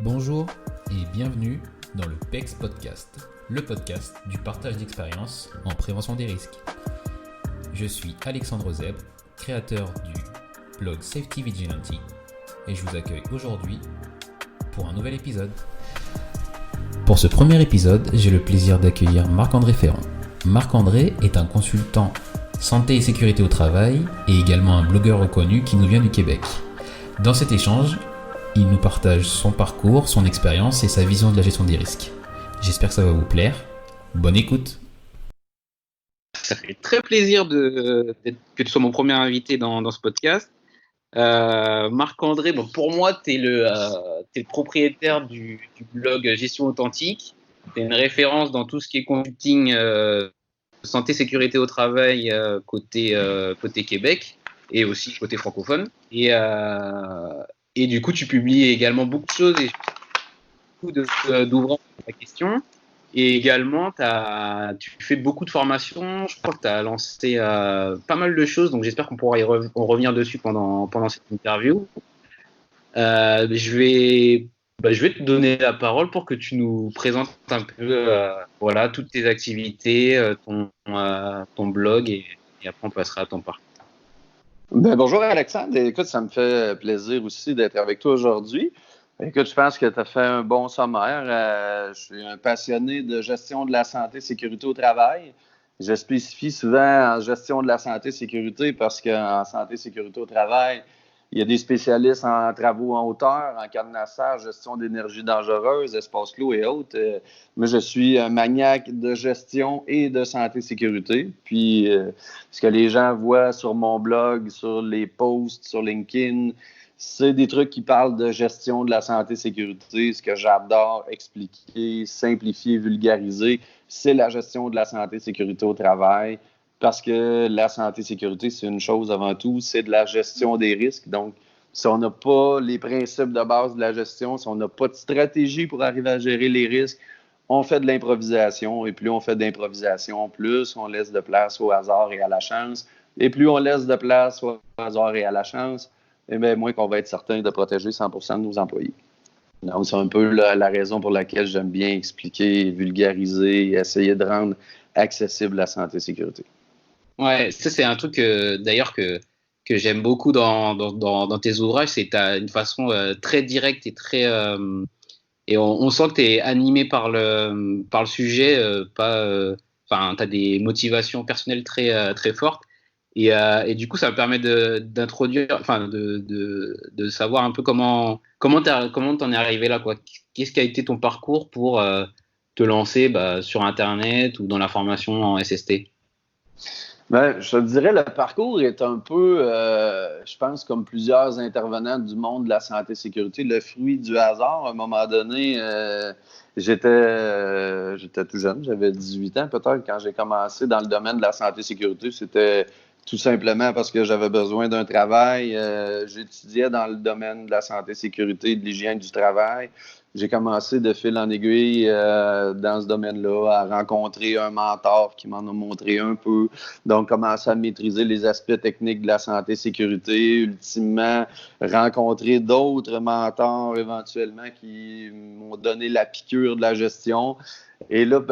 Bonjour et bienvenue dans le PEX Podcast, le podcast du partage d'expériences en prévention des risques. Je suis Alexandre Zeb, créateur du blog Safety Vigilante et je vous accueille aujourd'hui pour un nouvel épisode. Pour ce premier épisode, j'ai le plaisir d'accueillir Marc-André Ferron. Marc-André est un consultant santé et sécurité au travail et également un blogueur reconnu qui nous vient du Québec. Dans cet échange, il nous partage son parcours, son expérience et sa vision de la gestion des risques. J'espère que ça va vous plaire. Bonne écoute. Ça fait très plaisir que tu sois mon premier invité dans ce podcast. Marc-André, bon, pour moi, tu es le propriétaire du blog Gestion Authentique. Tu es une référence dans tout ce qui est consulting santé, sécurité au travail côté Québec et aussi côté francophone. Et du coup, tu publies également beaucoup de choses et beaucoup d'ouvrages sur la question. Et également, tu fais beaucoup de formations. Je crois que tu as lancé pas mal de choses. Donc, j'espère qu'on pourra revenir dessus pendant cette interview. Je vais te donner la parole pour que tu nous présentes un peu toutes tes activités, ton blog. Et après, on passera à ton parcours. Bonjour Alexandre, écoute, ça me fait plaisir aussi d'être avec toi aujourd'hui. Écoute, je pense que tu as fait un bon sommaire. Je suis un passionné de gestion de la santé et sécurité au travail. Je spécifie souvent en gestion de la santé et sécurité parce qu'en santé et sécurité au travail, il y a des spécialistes en travaux en hauteur, en cadenassage, gestion d'énergie dangereuse, espace clos et autres. Moi, je suis un maniaque de gestion et de santé et sécurité. Puis, ce que les gens voient sur mon blog, sur les posts, sur LinkedIn, c'est des trucs qui parlent de gestion de la santé et sécurité. Ce que j'adore expliquer, simplifier, vulgariser, c'est la gestion de la santé et sécurité au travail. Parce que la santé et sécurité, c'est une chose avant tout, c'est de la gestion des risques. Donc, si on n'a pas les principes de base de la gestion, si on n'a pas de stratégie pour arriver à gérer les risques, on fait de l'improvisation. Et plus on fait d'improvisation, plus on laisse de place au hasard et à la chance. Et plus on laisse de place au hasard et à la chance, eh bien, moins qu'on va être certain de protéger 100% de nos employés. Donc, c'est un peu la raison pour laquelle j'aime bien expliquer, vulgariser et essayer de rendre accessible la santé et sécurité. Ouais, ça c'est un truc d'ailleurs que j'aime beaucoup dans tes ouvrages, c'est que tu as une façon très directe et très et on sent que tu es animé par le sujet, tu as des motivations personnelles très fortes et du coup ça me permet d'introduire, de savoir un peu comment t'en es arrivé là, quoi. Qu'est-ce qui a été ton parcours pour te lancer sur Internet ou dans la formation en SST? Ben, je te dirais, le parcours est un peu, je pense, comme plusieurs intervenants du monde de la santé et sécurité, le fruit du hasard. À un moment donné, j'étais tout jeune, j'avais 18 ans peut-être quand j'ai commencé dans le domaine de la santé et sécurité. C'était tout simplement parce que j'avais besoin d'un travail. J'étudiais dans le domaine de la santé et sécurité et de l'hygiène du travail. J'ai commencé de fil en aiguille dans ce domaine-là à rencontrer un mentor qui m'en a montré un peu. Donc, commencer à maîtriser les aspects techniques de la santé et sécurité. Ultimement, rencontrer d'autres mentors éventuellement qui m'ont donné la piqûre de la gestion. Et là,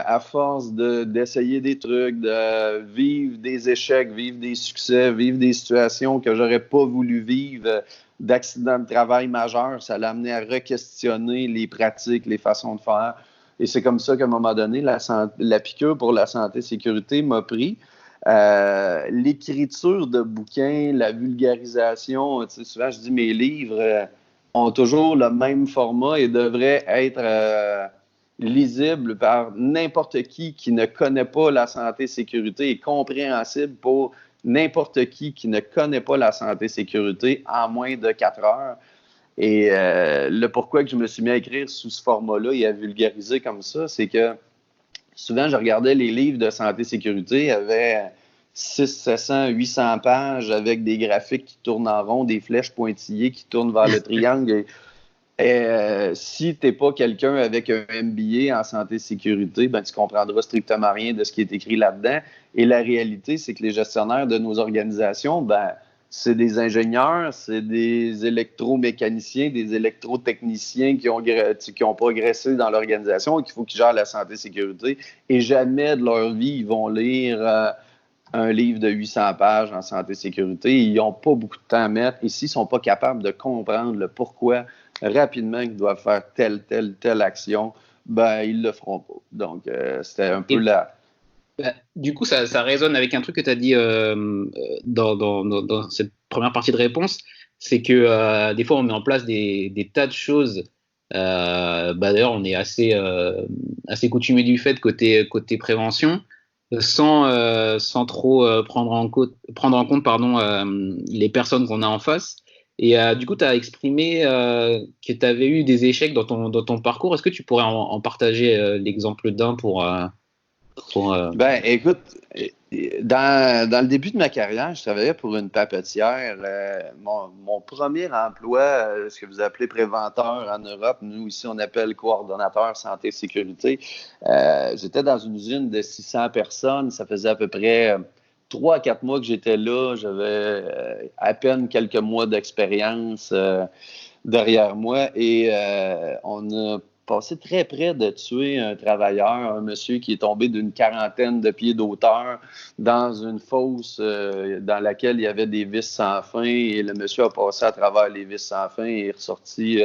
à force d'essayer des trucs, de vivre des échecs, vivre des succès, vivre des situations que j'aurais pas voulu vivre, d'accidents de travail majeurs, ça l'a amené à re-questionner les pratiques, les façons de faire. Et c'est comme ça qu'à un moment donné, la piqûre pour la santé et sécurité m'a pris. L'écriture de bouquins, la vulgarisation, tu sais, souvent je dis mes livres ont toujours le même format et devraient être lisibles par n'importe qui ne connaît pas la santé et sécurité et compréhensible pour n'importe qui ne connaît pas la santé et sécurité en moins de 4 heures. Et le pourquoi que je me suis mis à écrire sous ce format-là et à vulgariser comme ça, c'est que souvent, je regardais les livres de santé et sécurité, il y avait 600, 700, 800 pages avec des graphiques qui tournent en rond, des flèches pointillées qui tournent vers le triangle. Si tu n'es pas quelqu'un avec un MBA en santé et sécurité, tu ne comprendras strictement rien de ce qui est écrit là-dedans. Et la réalité, c'est que les gestionnaires de nos organisations, c'est des ingénieurs, c'est des électromécaniciens, des électrotechniciens qui ont progressé dans l'organisation et qu'il faut qu'ils gèrent la santé et sécurité. Et jamais de leur vie, ils vont lire un livre de 800 pages en santé et sécurité. Ils n'ont pas beaucoup de temps à mettre. Et s'ils ne sont pas capables de comprendre le pourquoi rapidement qu'ils doivent faire telle action, ben ils ne le feront pas. Donc, c'était un peu la... Du coup, ça résonne avec un truc que tu as dit dans cette première partie de réponse, c'est que des fois, on met en place des tas de choses. D'ailleurs, on est assez coutumé du fait côté prévention, sans trop prendre en compte les personnes qu'on a en face. Et du coup, tu as exprimé que tu avais eu des échecs dans ton parcours. Est-ce que tu pourrais en partager l'exemple d'un pour Ben, écoute, dans le début de ma carrière, je travaillais pour une papetière. Mon premier emploi, ce que vous appelez préventeur en Europe, nous ici on appelle coordonnateur santé et sécurité. J'étais dans une usine de 600 personnes. Ça faisait à peu près 3 à 4 mois que j'étais là. J'avais à peine quelques mois d'expérience derrière moi et on a passé très près de tuer un travailleur, un monsieur qui est tombé d'une 40aine de pieds d'auteur dans une fosse dans laquelle il y avait des vis sans fin et le monsieur a passé à travers les vis sans fin et est ressorti,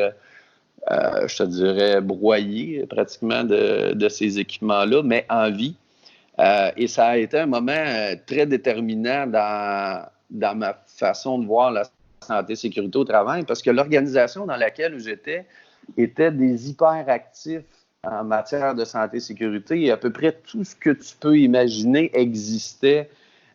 je te dirais, broyé pratiquement de ces équipements-là, mais en vie. Et ça a été un moment très déterminant dans ma façon de voir la santé et sécurité au travail parce que l'organisation dans laquelle j'étais étaient des hyperactifs en matière de santé et sécurité et à peu près tout ce que tu peux imaginer existait.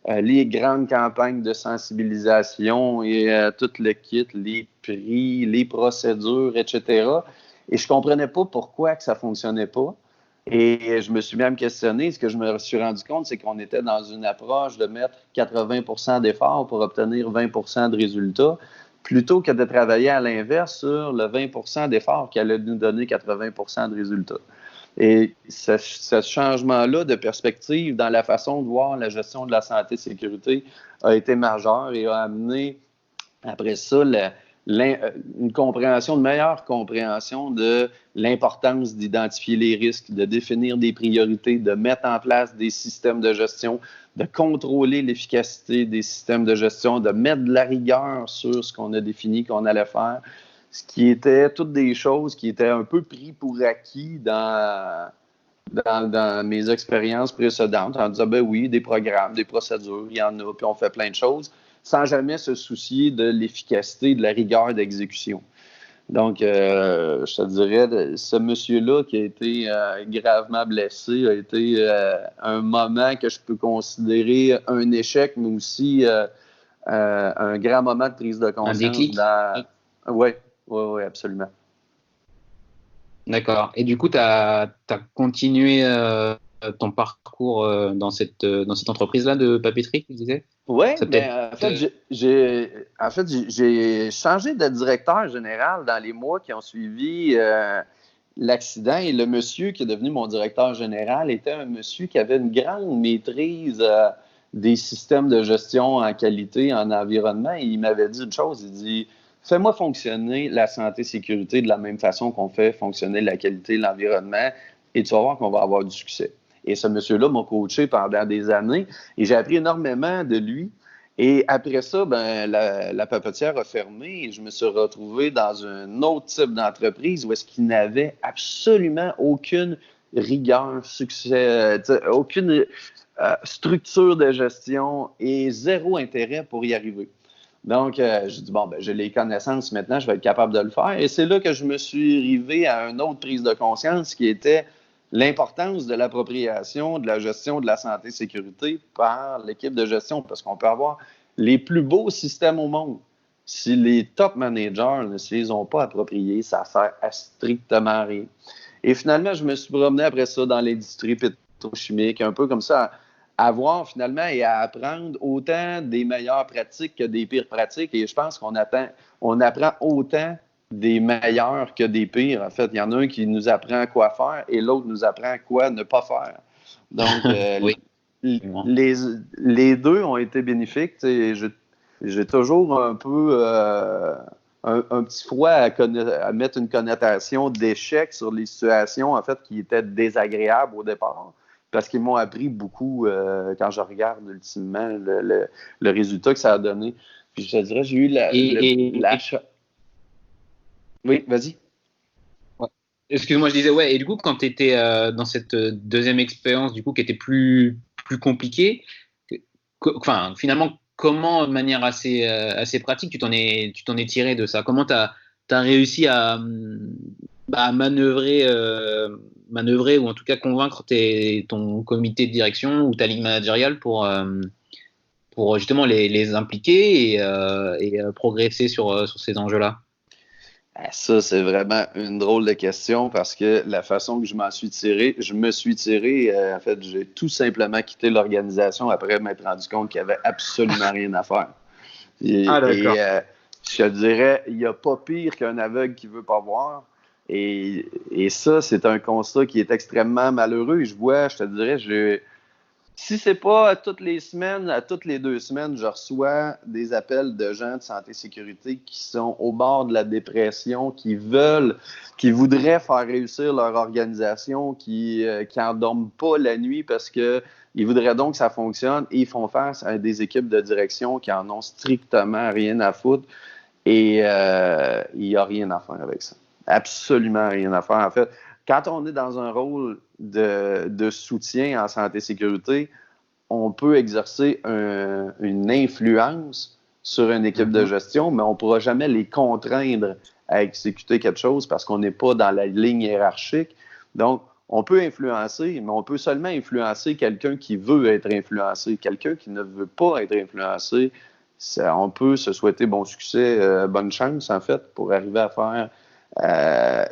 Les grandes campagnes de sensibilisation et tout le kit, les prix, les procédures, etc. Et je ne comprenais pas pourquoi que ça ne fonctionnait pas. Et je me suis même questionné. Ce que je me suis rendu compte, c'est qu'on était dans une approche de mettre 80% d'efforts pour obtenir 20% de résultats, plutôt que de travailler à l'inverse sur le 20% d'efforts qui allait nous donner 80% de résultats. Et ce changement-là de perspective dans la façon de voir la gestion de la santé et sécurité a été majeur et a amené, après ça, une meilleure compréhension de l'importance d'identifier les risques, de définir des priorités, de mettre en place des systèmes de gestion, de contrôler l'efficacité des systèmes de gestion, de mettre de la rigueur sur ce qu'on a défini qu'on allait faire, ce qui était toutes des choses qui étaient un peu pris pour acquis dans mes expériences précédentes, en disant, ben oui, des programmes, des procédures, il y en a, puis on fait plein de choses, sans jamais se soucier de l'efficacité, de la rigueur d'exécution. Donc, je te dirais, ce monsieur-là qui a été gravement blessé a été un moment que je peux considérer un échec, mais aussi un grand moment de prise de conscience. Un déclic. Oui, absolument. D'accord. Et du coup, tu as continué ton parcours dans cette entreprise-là de papeterie, tu disais? Oui, en fait, j'ai changé de directeur général dans les mois qui ont suivi l'accident et le monsieur qui est devenu mon directeur général était un monsieur qui avait une grande maîtrise des systèmes de gestion en qualité, en environnement. Et il m'avait dit une chose, il dit « Fais-moi fonctionner la santé et sécurité de la même façon qu'on fait fonctionner la qualité, l'environnement et tu vas voir qu'on va avoir du succès. » Et ce monsieur-là m'a coaché pendant des années et j'ai appris énormément de lui. Et après ça, la papetière a fermé et je me suis retrouvé dans un autre type d'entreprise où est-ce qu'il n'avait absolument aucune rigueur, aucune structure de gestion et zéro intérêt pour y arriver. Donc, j'ai dit, j'ai les connaissances maintenant, je vais être capable de le faire. Et c'est là que je me suis arrivé à une autre prise de conscience qui était l'importance de l'appropriation, de la gestion de la santé et sécurité par l'équipe de gestion, parce qu'on peut avoir les plus beaux systèmes au monde. Si les top managers ne se les ont pas appropriés, ça sert à strictement rien. Et finalement, je me suis promené après ça dans l'industrie pétrochimique, un peu comme ça, à voir finalement et à apprendre autant des meilleures pratiques que des pires pratiques. Et je pense qu'on apprend autant des meilleurs que des pires. En fait, il y en a un qui nous apprend quoi faire et l'autre nous apprend quoi ne pas faire. Donc, oui. les deux ont été bénéfiques. j'ai toujours un peu un petit froid à mettre une connotation d'échec sur les situations, en fait, qui étaient désagréables au départ. Parce qu'ils m'ont appris beaucoup quand je regarde ultimement le résultat que ça a donné. Puis je te dirais, j'ai eu Oui, vas-y. Ouais. Excuse-moi, je disais, ouais, et du coup, quand tu étais dans cette deuxième expérience, du coup, qui était plus compliquée, enfin, finalement, comment, de manière assez pratique, tu t'en es tiré de ça? Comment tu as réussi à manœuvrer, ou en tout cas convaincre ton comité de direction ou ta ligue managériale pour justement les impliquer et progresser sur ces enjeux-là? Ça, c'est vraiment une drôle de question parce que la façon que je me suis tiré, en fait, j'ai tout simplement quitté l'organisation après m'être rendu compte qu'il n'y avait absolument rien à faire. D'accord. Je te dirais, il n'y a pas pire qu'un aveugle qui ne veut pas voir. Et ça, c'est un constat qui est extrêmement malheureux. Je te dirais, si c'est pas à toutes les semaines, à toutes les 2 semaines, je reçois des appels de gens de santé sécurité qui sont au bord de la dépression, qui voudraient faire réussir leur organisation, qui en dorment pas la nuit parce que ils voudraient donc que ça fonctionne et ils font face à des équipes de direction qui en ont strictement rien à foutre et il n'y a rien à faire avec ça. Absolument rien à faire. En fait, quand on est dans un rôle de soutien en santé-sécurité, on peut exercer une influence sur une équipe de gestion, mais on ne pourra jamais les contraindre à exécuter quelque chose parce qu'on n'est pas dans la ligne hiérarchique. Donc, on peut influencer, mais on peut seulement influencer quelqu'un qui veut être influencé. Quelqu'un qui ne veut pas être influencé, on peut se souhaiter bon succès, bonne chance, en fait, pour arriver à faire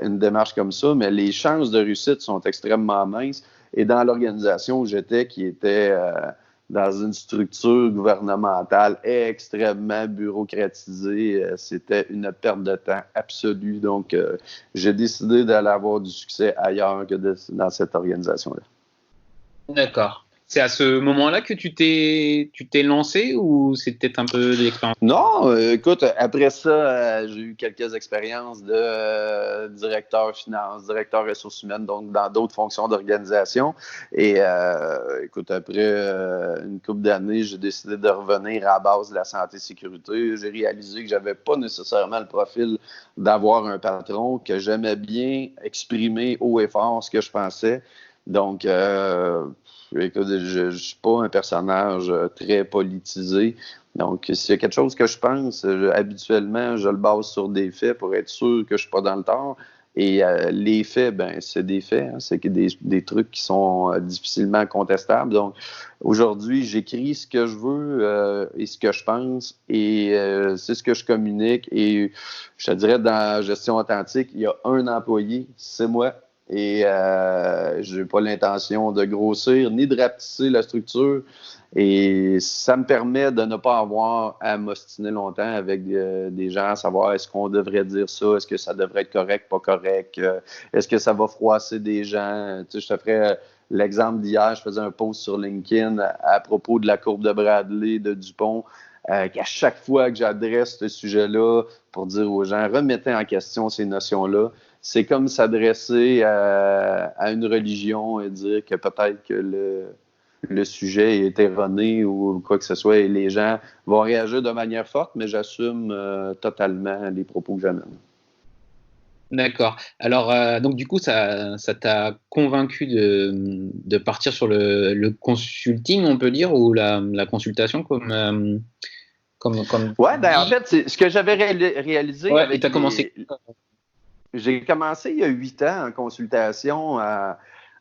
une démarche comme ça, mais les chances de réussite sont extrêmement minces. Et dans l'organisation où j'étais, qui était dans une structure gouvernementale extrêmement bureaucratisée, c'était une perte de temps absolue. Donc, j'ai décidé d'aller avoir du succès ailleurs que dans cette organisation-là. D'accord. C'est à ce moment-là que tu t'es lancé ou c'est peut-être un peu de l'expérience? Non, écoute, après ça, j'ai eu quelques expériences de directeur finance, directeur ressources humaines, donc dans d'autres fonctions d'organisation. Et écoute, après une couple d'années, j'ai décidé de revenir à la base de la santé-sécurité. J'ai réalisé que j'avais pas nécessairement le profil d'avoir un patron, que j'aimais bien exprimer haut et fort ce que je pensais. Donc, écoute, je ne suis pas un personnage très politisé. Donc, s'il y a quelque chose que je pense, habituellement, je le base sur des faits pour être sûr que je ne suis pas dans le tort. Et les faits, ben, c'est des faits. Hein, c'est des trucs qui sont difficilement contestables. Donc, aujourd'hui, j'écris ce que je veux et ce que je pense. Et c'est ce que je communique. Et je te dirais, dans la gestion authentique, il y a un employé, c'est moi. Et je n'ai pas l'intention de grossir ni de rapetisser la structure. Et ça me permet de ne pas avoir à m'ostiner longtemps avec des gens, à savoir est-ce qu'on devrait dire ça, est-ce que ça devrait être correct, pas correct, est-ce que ça va froisser des gens. Tu sais, je te ferai l'exemple d'hier, je faisais un post sur LinkedIn à propos de la courbe de Bradley, de Dupont, qu'à chaque fois que j'adresse ce sujet-là pour dire aux gens, remettez en question ces notions-là. C'est comme s'adresser à une religion et dire que peut-être que le sujet est erroné ou quoi que ce soit et les gens vont réagir de manière forte, mais j'assume totalement les propos que j'amène. D'accord. Alors, donc du coup, ça t'a convaincu de partir sur le consulting, on peut dire, ou la consultation comme. Ouais, ben en fait, c'est ce que j'avais réalisé. Ouais, et t'as commencé. J'ai commencé il y a 8 ans en consultation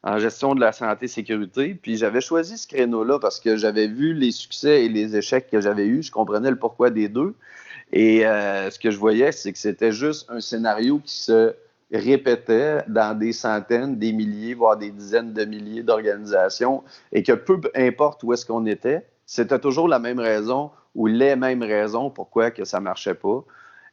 en gestion de la santé-sécurité, puis j'avais choisi ce créneau-là parce que j'avais vu les succès et les échecs que j'avais eus, je comprenais le pourquoi des deux, et ce que je voyais, c'est que c'était juste un scénario qui se répétait dans des centaines, des milliers, voire des dizaines de milliers d'organisations, et que peu importe où est-ce qu'on était, c'était toujours la même raison ou les mêmes raisons pourquoi que ça marchait pas.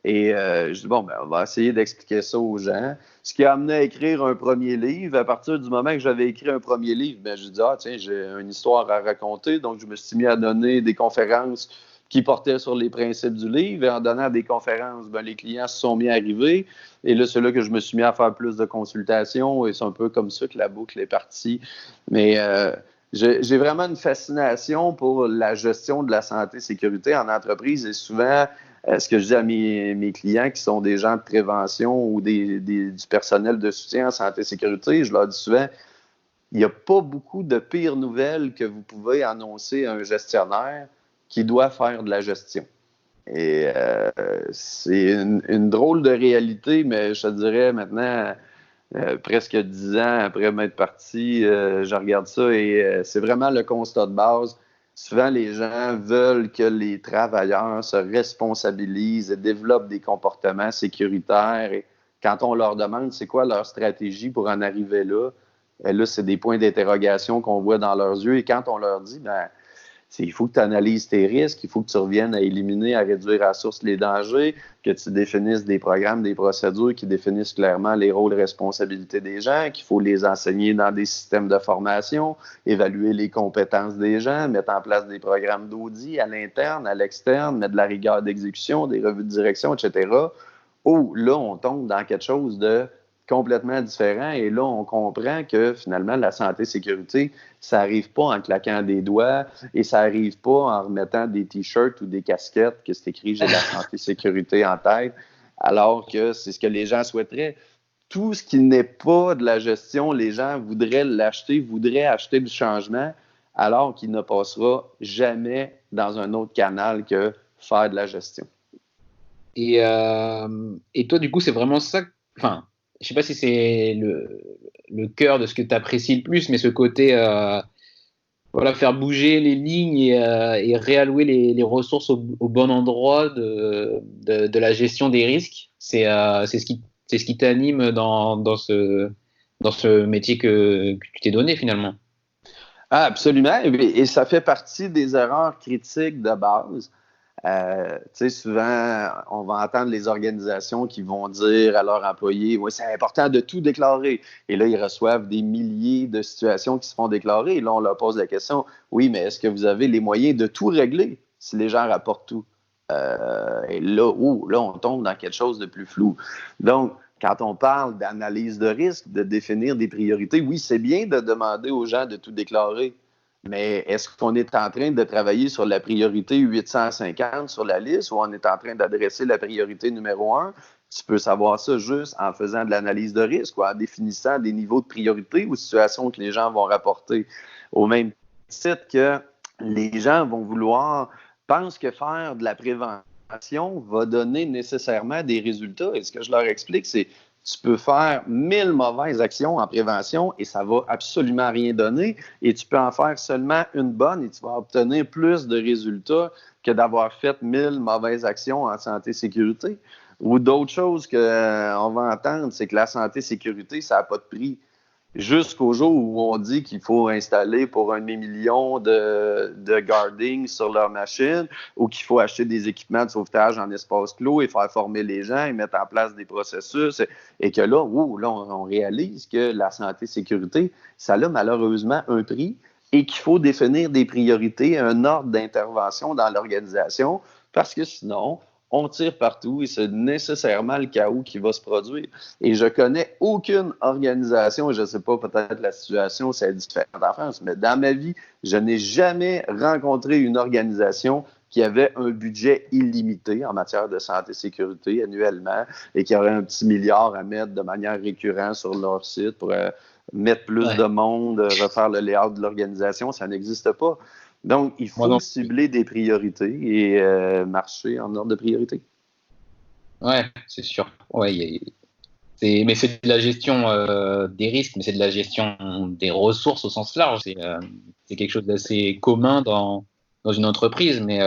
Et je dis, bon, ben, on va essayer d'expliquer ça aux gens. Ce qui a amené à écrire un premier livre, à partir du moment que j'avais écrit un premier livre, ben, je dis, tiens, j'ai une histoire à raconter. Donc, je me suis mis à donner des conférences qui portait sur les principes du livre. Et en donnant des conférences, les clients se sont mis à arriver. Et là, c'est là que je me suis mis à faire plus de consultations. Et c'est un peu comme ça que la boucle est partie. Mais j'ai vraiment une fascination pour la gestion de la santé-sécurité en entreprise. Et souvent, ce que je dis à mes clients qui sont des gens de prévention ou du personnel de soutien en santé-sécurité, je leur dis souvent, il n'y a pas beaucoup de pires nouvelles que vous pouvez annoncer à un gestionnaire qui doit faire de la gestion. Et c'est une drôle de réalité, mais je te dirais maintenant, presque 10 ans après m'être parti, je regarde ça et c'est vraiment le constat de base. Souvent, les gens veulent que les travailleurs se responsabilisent et développent des comportements sécuritaires. Et quand on leur demande c'est quoi leur stratégie pour en arriver là, là, c'est des points d'interrogation qu'on voit dans leurs yeux. Et quand on leur dit, il faut que tu analyses tes risques, il faut que tu reviennes à éliminer, à réduire à la source les dangers, que tu définisses des programmes, des procédures qui définissent clairement les rôles et responsabilités des gens, qu'il faut les enseigner dans des systèmes de formation, évaluer les compétences des gens, mettre en place des programmes d'audit à l'interne, à l'externe, mettre de la rigueur d'exécution, des revues de direction, etc. Oh, là, on tombe dans quelque chose de complètement différent. Et là, on comprend que finalement, la santé-sécurité, ça n'arrive pas en claquant des doigts et ça n'arrive pas en remettant des t-shirts ou des casquettes que c'est écrit « J'ai la santé-sécurité en tête », alors que c'est ce que les gens souhaiteraient. Tout ce qui n'est pas de la gestion, les gens voudraient l'acheter, voudraient acheter du changement, alors qu'il ne passera jamais dans un autre canal que faire de la gestion. Et toi, du coup, c'est vraiment ça. Enfin, je sais pas si c'est le cœur de ce que tu apprécies le plus, mais ce côté, faire bouger les lignes et réallouer les ressources au bon endroit de la gestion des risques, c'est ce qui t'anime dans ce métier que tu t'es donné finalement. Ah, absolument. Et ça fait partie des erreurs critiques de base. Souvent, on va entendre les organisations qui vont dire à leurs employés « Oui, c'est important de tout déclarer. » Et là, ils reçoivent des milliers de situations qui se font déclarer. Et là, on leur pose la question « Oui, mais est-ce que vous avez les moyens de tout régler si les gens rapportent tout? » Et là, on tombe dans quelque chose de plus flou. Donc, quand on parle d'analyse de risque, de définir des priorités, oui, c'est bien de demander aux gens de tout déclarer. Mais est-ce qu'on est en train de travailler sur la priorité 850 sur la liste ou on est en train d'adresser la priorité numéro 1? Tu peux savoir ça juste en faisant de l'analyse de risque ou en définissant des niveaux de priorité ou situations que les gens vont rapporter. Au même titre que les gens vont pensent que faire de la prévention va donner nécessairement des résultats. Et ce que je leur explique, c'est tu peux faire 1000 mauvaises actions en prévention et ça va absolument rien donner. Et tu peux en faire seulement une bonne et tu vas obtenir plus de résultats que d'avoir fait 1000 mauvaises actions en santé-sécurité. Ou d'autres choses qu'on va entendre, c'est que la santé-sécurité, ça n'a pas de prix. Jusqu'au jour où on dit qu'il faut installer pour 1 demi-million de guarding sur leur machine ou qu'il faut acheter des équipements de sauvetage en espace clos et faire former les gens et mettre en place des processus et que là, on réalise que la santé-sécurité, ça a malheureusement un prix et qu'il faut définir des priorités, un ordre d'intervention dans l'organisation parce que sinon, on tire partout et c'est nécessairement le chaos qui va se produire. Et je connais aucune organisation, et je ne sais pas, peut-être la situation, c'est différent en France, mais dans ma vie, je n'ai jamais rencontré une organisation qui avait un budget illimité en matière de santé et sécurité annuellement et qui aurait un petit milliard à mettre de manière récurrente sur leur site pour mettre plus de monde, refaire le layout de l'organisation. Ça n'existe pas. Donc, il faut cibler des priorités et marcher en ordre de priorité. Ouais, c'est sûr. Ouais, mais c'est de la gestion des risques, mais c'est de la gestion des ressources au sens large. C'est quelque chose d'assez commun dans une entreprise, mais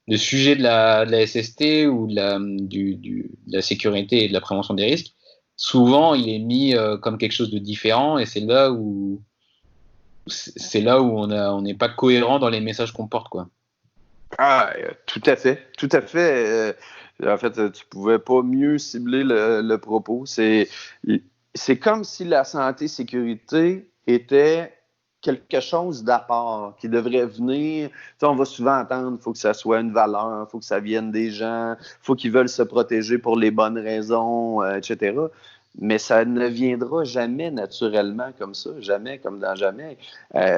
le sujet de la SST ou de la sécurité et de la prévention des risques, souvent, il est mis comme quelque chose de différent et c'est là où on n'est pas cohérent dans les messages qu'on porte, quoi. Ah, tout à fait. En fait, tu pouvais pas mieux cibler le propos. C'est comme si la santé-sécurité était quelque chose d'à part qui devrait venir. Tu sais, on va souvent entendre il faut que ça soit une valeur, il faut que ça vienne des gens, il faut qu'ils veulent se protéger pour les bonnes raisons, etc. Mais ça ne viendra jamais naturellement comme ça, jamais comme dans jamais.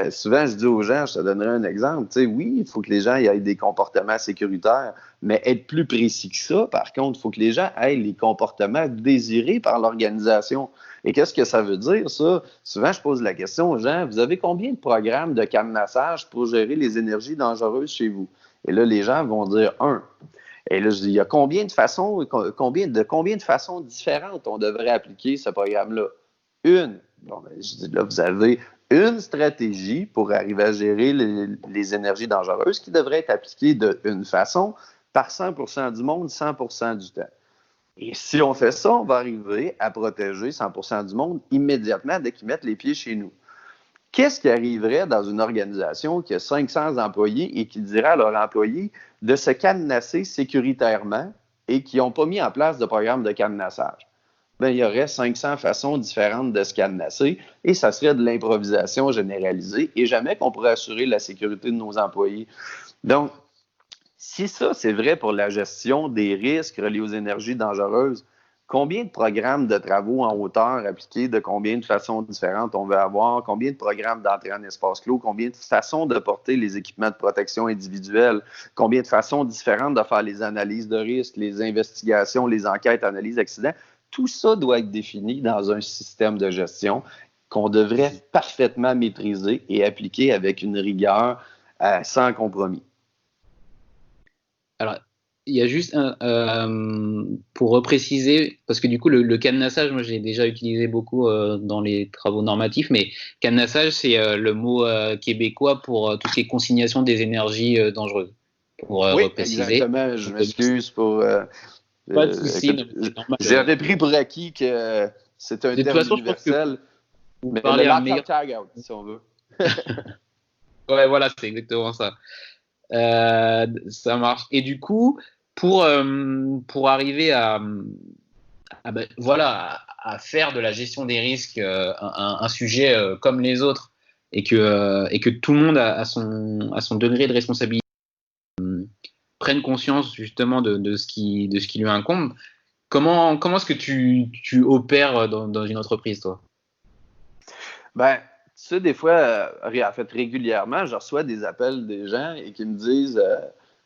Souvent, je dis aux gens, je te donnerai un exemple, tu sais, oui, il faut que les gens aient des comportements sécuritaires, mais être plus précis que ça, par contre, il faut que les gens aient les comportements désirés par l'organisation. Et qu'est-ce que ça veut dire, ça? Souvent, je pose la question aux gens, vous avez combien de programmes de cadenassage pour gérer les énergies dangereuses chez vous? Et là, les gens vont dire un. Et là, je dis, il y a combien de façons différentes on devrait appliquer ce programme-là? Une. Bon, ben, je dis, là, vous avez une stratégie pour arriver à gérer les énergies dangereuses qui devrait être appliquée d'une façon par 100% du monde, 100% du temps. Et si on fait ça, on va arriver à protéger 100% du monde immédiatement dès qu'ils mettent les pieds chez nous. Qu'est-ce qui arriverait dans une organisation qui a 500 employés et qui dirait à leurs employés de se cadenasser sécuritairement et qui n'ont pas mis en place de programme de cadenassage? Bien, il y aurait 500 façons différentes de se cadenasser et ça serait de l'improvisation généralisée et jamais qu'on pourrait assurer la sécurité de nos employés. Donc, si ça, c'est vrai pour la gestion des risques reliés aux énergies dangereuses, combien de programmes de travaux en hauteur appliqués de combien de façons différentes on veut avoir, combien de programmes d'entrée en espace clos, combien de façons de porter les équipements de protection individuelle, combien de façons différentes de faire les analyses de risque, les investigations, les enquêtes, analyses d'accidents, tout ça doit être défini dans un système de gestion qu'on devrait parfaitement maîtriser et appliquer avec une rigueur sans compromis. Alors, il y a juste pour repréciser, parce que du coup, le cadenassage, moi, j'ai déjà utilisé beaucoup dans les travaux normatifs, mais cadenassage, c'est le mot québécois pour tout ce qui est consignation des énergies dangereuses. Pour oui, repréciser. Exactement. Je m'excuse pour... Pas de souci, c'est normal. J'avais pris pour acquis que c'est un terme universel, mais le lock tag out, si on veut. Ouais, voilà, c'est exactement ça. Ça marche. Et du coup, pour arriver à faire de la gestion des risques un sujet comme les autres et que tout le monde à son degré de responsabilité prenne conscience justement de ce qui lui incombe, comment est-ce que tu opères dans une entreprise, toi? Ben, tu sais, des fois, en fait, régulièrement, je reçois des appels des gens et qui me disent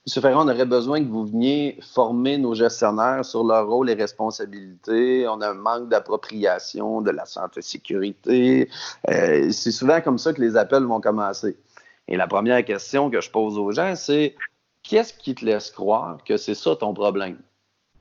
Monsieur Ferron, on aurait besoin que vous veniez former nos gestionnaires sur leur rôle et responsabilités. On a un manque d'appropriation de la santé-sécurité. C'est souvent comme ça que les appels vont commencer. Et la première question que je pose aux gens, c'est qu'est-ce qui te laisse croire que c'est ça ton problème?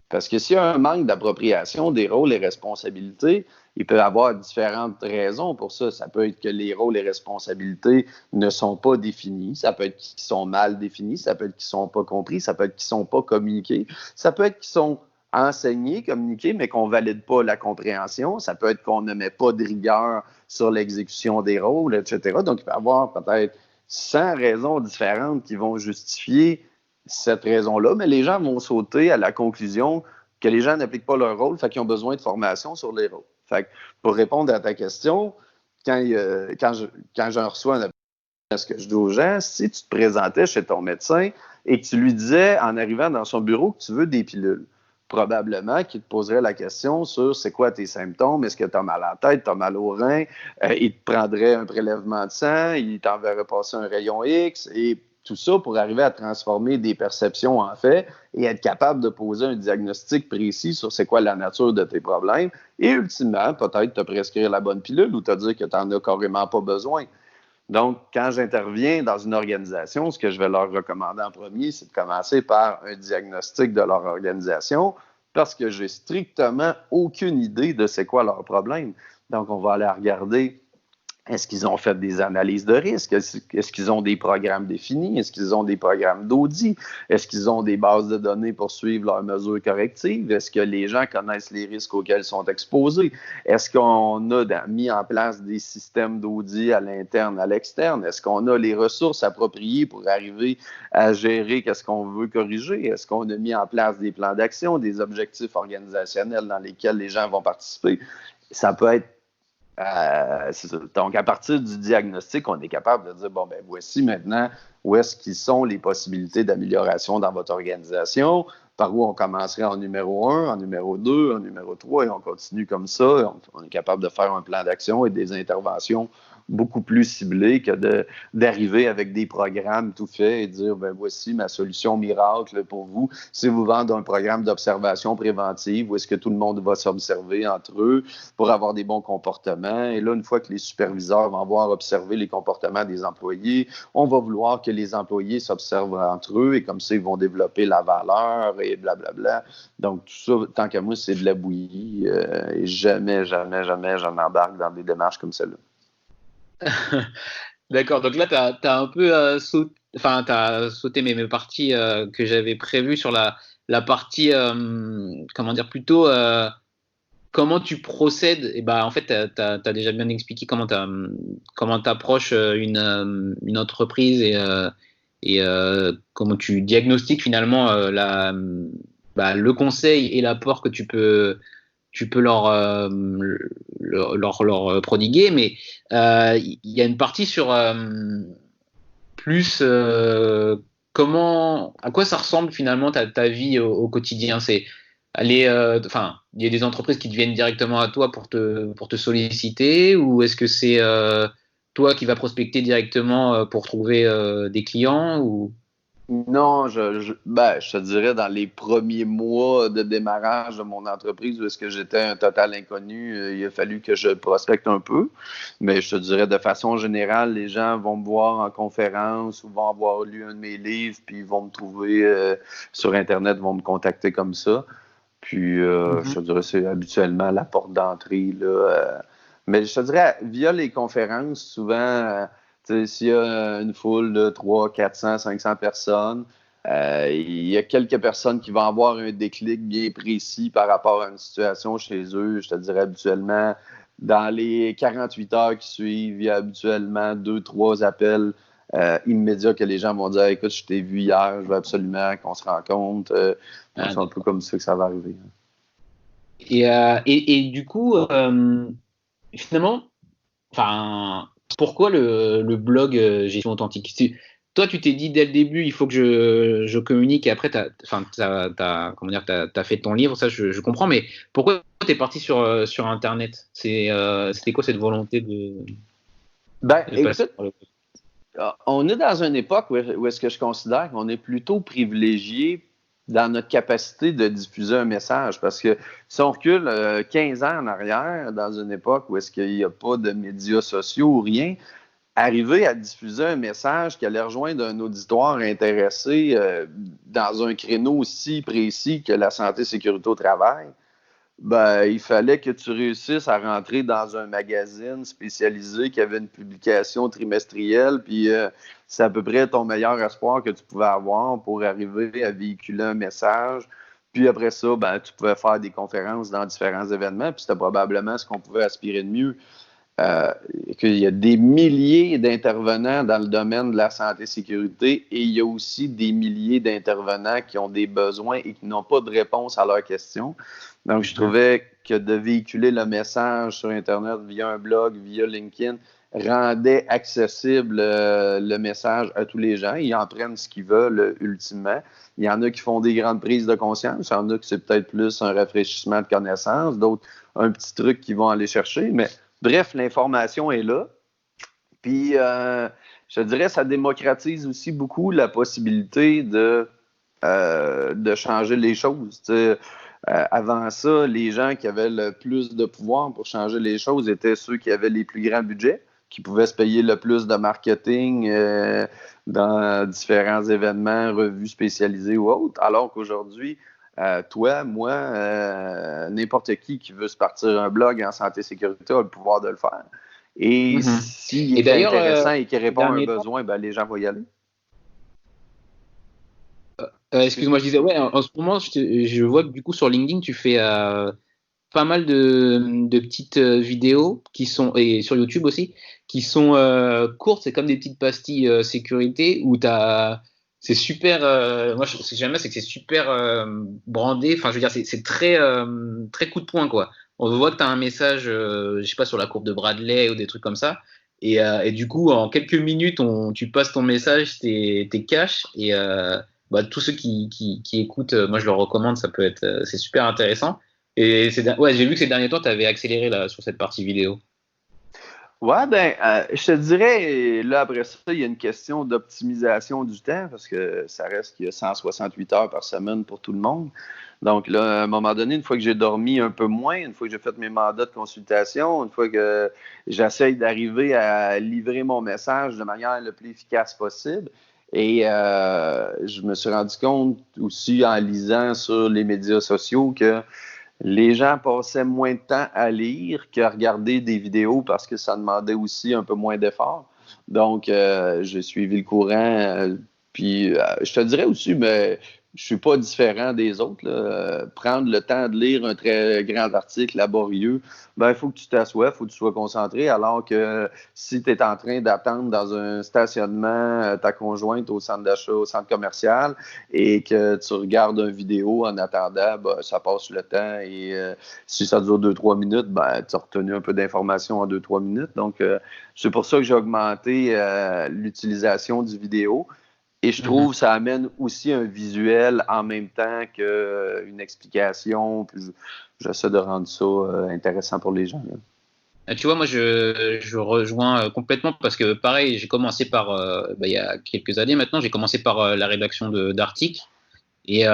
Parce que s'il y a un manque d'appropriation des rôles et responsabilités, il peut y avoir différentes raisons pour ça. Ça peut être que les rôles et responsabilités ne sont pas définis. Ça peut être qu'ils sont mal définis. Ça peut être qu'ils ne sont pas compris. Ça peut être qu'ils ne sont pas communiqués. Ça peut être qu'ils sont enseignés, communiqués, mais qu'on ne valide pas la compréhension. Ça peut être qu'on ne met pas de rigueur sur l'exécution des rôles, etc. Donc, il peut y avoir peut-être 100 raisons différentes qui vont justifier cette raison-là, mais les gens vont sauter à la conclusion que les gens n'appliquent pas leur rôle, fait qu'ils ont besoin de formation sur les rôles. Fait que pour répondre à ta question, quand j'en reçois un appel, ce que je dis aux gens, si tu te présentais chez ton médecin et que tu lui disais, en arrivant dans son bureau, que tu veux des pilules, probablement qu'il te poserait la question sur c'est quoi tes symptômes, est-ce que tu as mal à la tête, tu as mal au rein, il te prendrait un prélèvement de sang, il t'enverrait passer un rayon X et tout ça pour arriver à transformer des perceptions en faits et être capable de poser un diagnostic précis sur c'est quoi la nature de tes problèmes et ultimement, peut-être te prescrire la bonne pilule ou te dire que tu n'en as carrément pas besoin. Donc, quand j'interviens dans une organisation, ce que je vais leur recommander en premier, c'est de commencer par un diagnostic de leur organisation parce que j'ai strictement aucune idée de c'est quoi leur problème. Donc, on va aller regarder. Est-ce qu'ils ont fait des analyses de risque? Est-ce qu'ils ont des programmes définis? Est-ce qu'ils ont des programmes d'audit? Est-ce qu'ils ont des bases de données pour suivre leurs mesures correctives? Est-ce que les gens connaissent les risques auxquels ils sont exposés? Est-ce qu'on a mis en place des systèmes d'audit à l'interne, à l'externe? Est-ce qu'on a les ressources appropriées pour arriver à gérer qu'est-ce qu'on veut corriger? Est-ce qu'on a mis en place des plans d'action, des objectifs organisationnels dans lesquels les gens vont participer? Ça peut être C'est ça. Donc, à partir du diagnostic, on est capable de dire, bon, ben voici maintenant où est-ce qu'ils sont les possibilités d'amélioration dans votre organisation, par où on commencerait en numéro 1, en numéro 2, en numéro 3, et on continue comme ça. On est capable de faire un plan d'action et des interventions beaucoup plus ciblées que d'arriver avec des programmes tout faits et dire, ben voici ma solution miracle pour vous. Si vous vendez un programme d'observation préventive, où est-ce que tout le monde va s'observer entre eux pour avoir des bons comportements. Et là, une fois que les superviseurs vont avoir observé les comportements des employés, on va vouloir que les employés s'observent entre eux et comme ça, ils vont développer la valeur et blablabla. Donc, tout ça, tant qu'à moi, c'est de la bouillie et jamais j'en embarque dans des démarches comme celle-là. D'accord, donc là, tu as un peu sauté, enfin, tu as sauté mes parties que j'avais prévues sur la partie, comment dire, plutôt comment tu procèdes. Et bah, en fait, tu as déjà bien expliqué comment tu approches une entreprise et comment tu diagnostiques finalement le conseil et l'apport que tu peux leur prodiguer, mais il y a une partie sur plus à quoi ça ressemble finalement ta vie au quotidien. C'est aller, enfin, il y a des entreprises qui viennent directement à toi pour te solliciter, ou est-ce que c'est toi qui vas prospecter directement pour trouver des clients ou... Non, je te dirais dans les premiers mois de démarrage de mon entreprise où est-ce que j'étais un total inconnu, il a fallu que je prospecte un peu. Mais je te dirais de façon générale, les gens vont me voir en conférence ou vont avoir lu un de mes livres, puis ils vont me trouver sur Internet, vont me contacter comme ça. Puis je te dirais c'est habituellement la porte d'entrée là. Mais je te dirais via les conférences, souvent. S'il y a une foule de 300, 400, 500 personnes, il y a quelques personnes qui vont avoir un déclic bien précis par rapport à une situation chez eux. Je te dirais habituellement, dans les 48 heures qui suivent, il y a habituellement 2-3 appels immédiats que les gens vont dire « Écoute, je t'ai vu hier, je veux absolument qu'on se rencontre. » C'est un peu comme ça que ça va arriver. Et du coup, finalement, enfin... Pourquoi le blog Gestion Authentique? Toi, tu t'es dit dès le début, il faut que je communique, et après, t'as fait ton livre, ça je comprends, mais pourquoi tu es parti sur Internet? C'était quoi cette volonté de écoute, on est dans une époque où est-ce que je considère qu'on est plutôt privilégié dans notre capacité de diffuser un message. Parce que si on recule 15 ans en arrière, dans une époque où est-ce qu'il n'y a pas de médias sociaux ou rien, arriver à diffuser un message qui allait rejoindre un auditoire intéressé dans un créneau aussi précis que la santé et sécurité au travail, il fallait que tu réussisses à rentrer dans un magazine spécialisé qui avait une publication trimestrielle, puis c'est à peu près ton meilleur espoir que tu pouvais avoir pour arriver à véhiculer un message. Puis après ça, tu pouvais faire des conférences dans différents événements, puis c'était probablement ce qu'on pouvait aspirer de mieux. Qu'il y a des milliers d'intervenants dans le domaine de la santé-sécurité et il y a aussi des milliers d'intervenants qui ont des besoins et qui n'ont pas de réponse à leurs questions. Donc, je trouvais que de véhiculer le message sur Internet via un blog, via LinkedIn, rendait accessible le message à tous les gens. Ils en prennent ce qu'ils veulent ultimement. Il y en a qui font des grandes prises de conscience. Il y en a qui c'est peut-être plus un rafraîchissement de connaissances. D'autres, un petit truc qu'ils vont aller chercher. Mais bref, l'information est là. Puis, je dirais, ça démocratise aussi beaucoup la possibilité de changer les choses. Avant ça, les gens qui avaient le plus de pouvoir pour changer les choses étaient ceux qui avaient les plus grands budgets, qui pouvaient se payer le plus de marketing dans différents événements, revues spécialisées ou autres, alors qu'aujourd'hui, toi, moi, n'importe qui veut se partir un blog en santé-sécurité a le pouvoir de le faire. Et s'il est intéressant et qu'il répond à un besoin, les gens vont y aller. Excuse-moi, je disais, ouais, en ce moment, je vois que du coup, sur LinkedIn, tu fais pas mal de petites vidéos et sur YouTube aussi, qui sont courtes, c'est comme des petites pastilles sécurité où c'est super, moi, ce que j'aime bien, c'est que c'est super brandé, enfin, je veux dire, c'est très, très coup de poing, quoi. on voit que tu as un message, je sais pas, sur la courbe de Bradley ou des trucs comme ça. Et du coup, en quelques minutes, tu passes ton message, t'es cash. Et tous ceux qui écoutent, moi je leur recommande, c'est super intéressant. Et ouais, j'ai vu que ces derniers temps, tu avais accéléré là, sur cette partie vidéo. Ouais, je te dirais, là, après ça, il y a une question d'optimisation du temps, parce que ça reste qu'il y a 168 heures par semaine pour tout le monde. Donc là, à un moment donné, une fois que j'ai dormi un peu moins, une fois que j'ai fait mes mandats de consultation, une fois que j'essaye d'arriver à livrer mon message de manière le plus efficace possible, et je me suis rendu compte aussi en lisant sur les médias sociaux que les gens passaient moins de temps à lire qu'à regarder des vidéos parce que ça demandait aussi un peu moins d'effort. Donc, j'ai suivi le courant. Puis, je te dirais aussi, mais je suis pas différent des autres, là. Prendre le temps de lire un très grand article laborieux, il faut que tu t'assoies, il faut que tu sois concentré, alors que si tu es en train d'attendre dans un stationnement ta conjointe au centre d'achat, au centre commercial, et que tu regardes une vidéo en attendant, ça passe le temps, et si ça dure 2-3 minutes, tu as retenu un peu d'informations en 2-3 minutes. Donc, c'est pour ça que j'ai augmenté l'utilisation du vidéo. Et je trouve que ça amène aussi un visuel en même temps qu'une explication. Puis j'essaie de rendre ça intéressant pour les gens, là. Tu vois, moi, je rejoins complètement parce que, pareil, j'ai commencé il y a quelques années maintenant, j'ai commencé par la rédaction d'articles. Et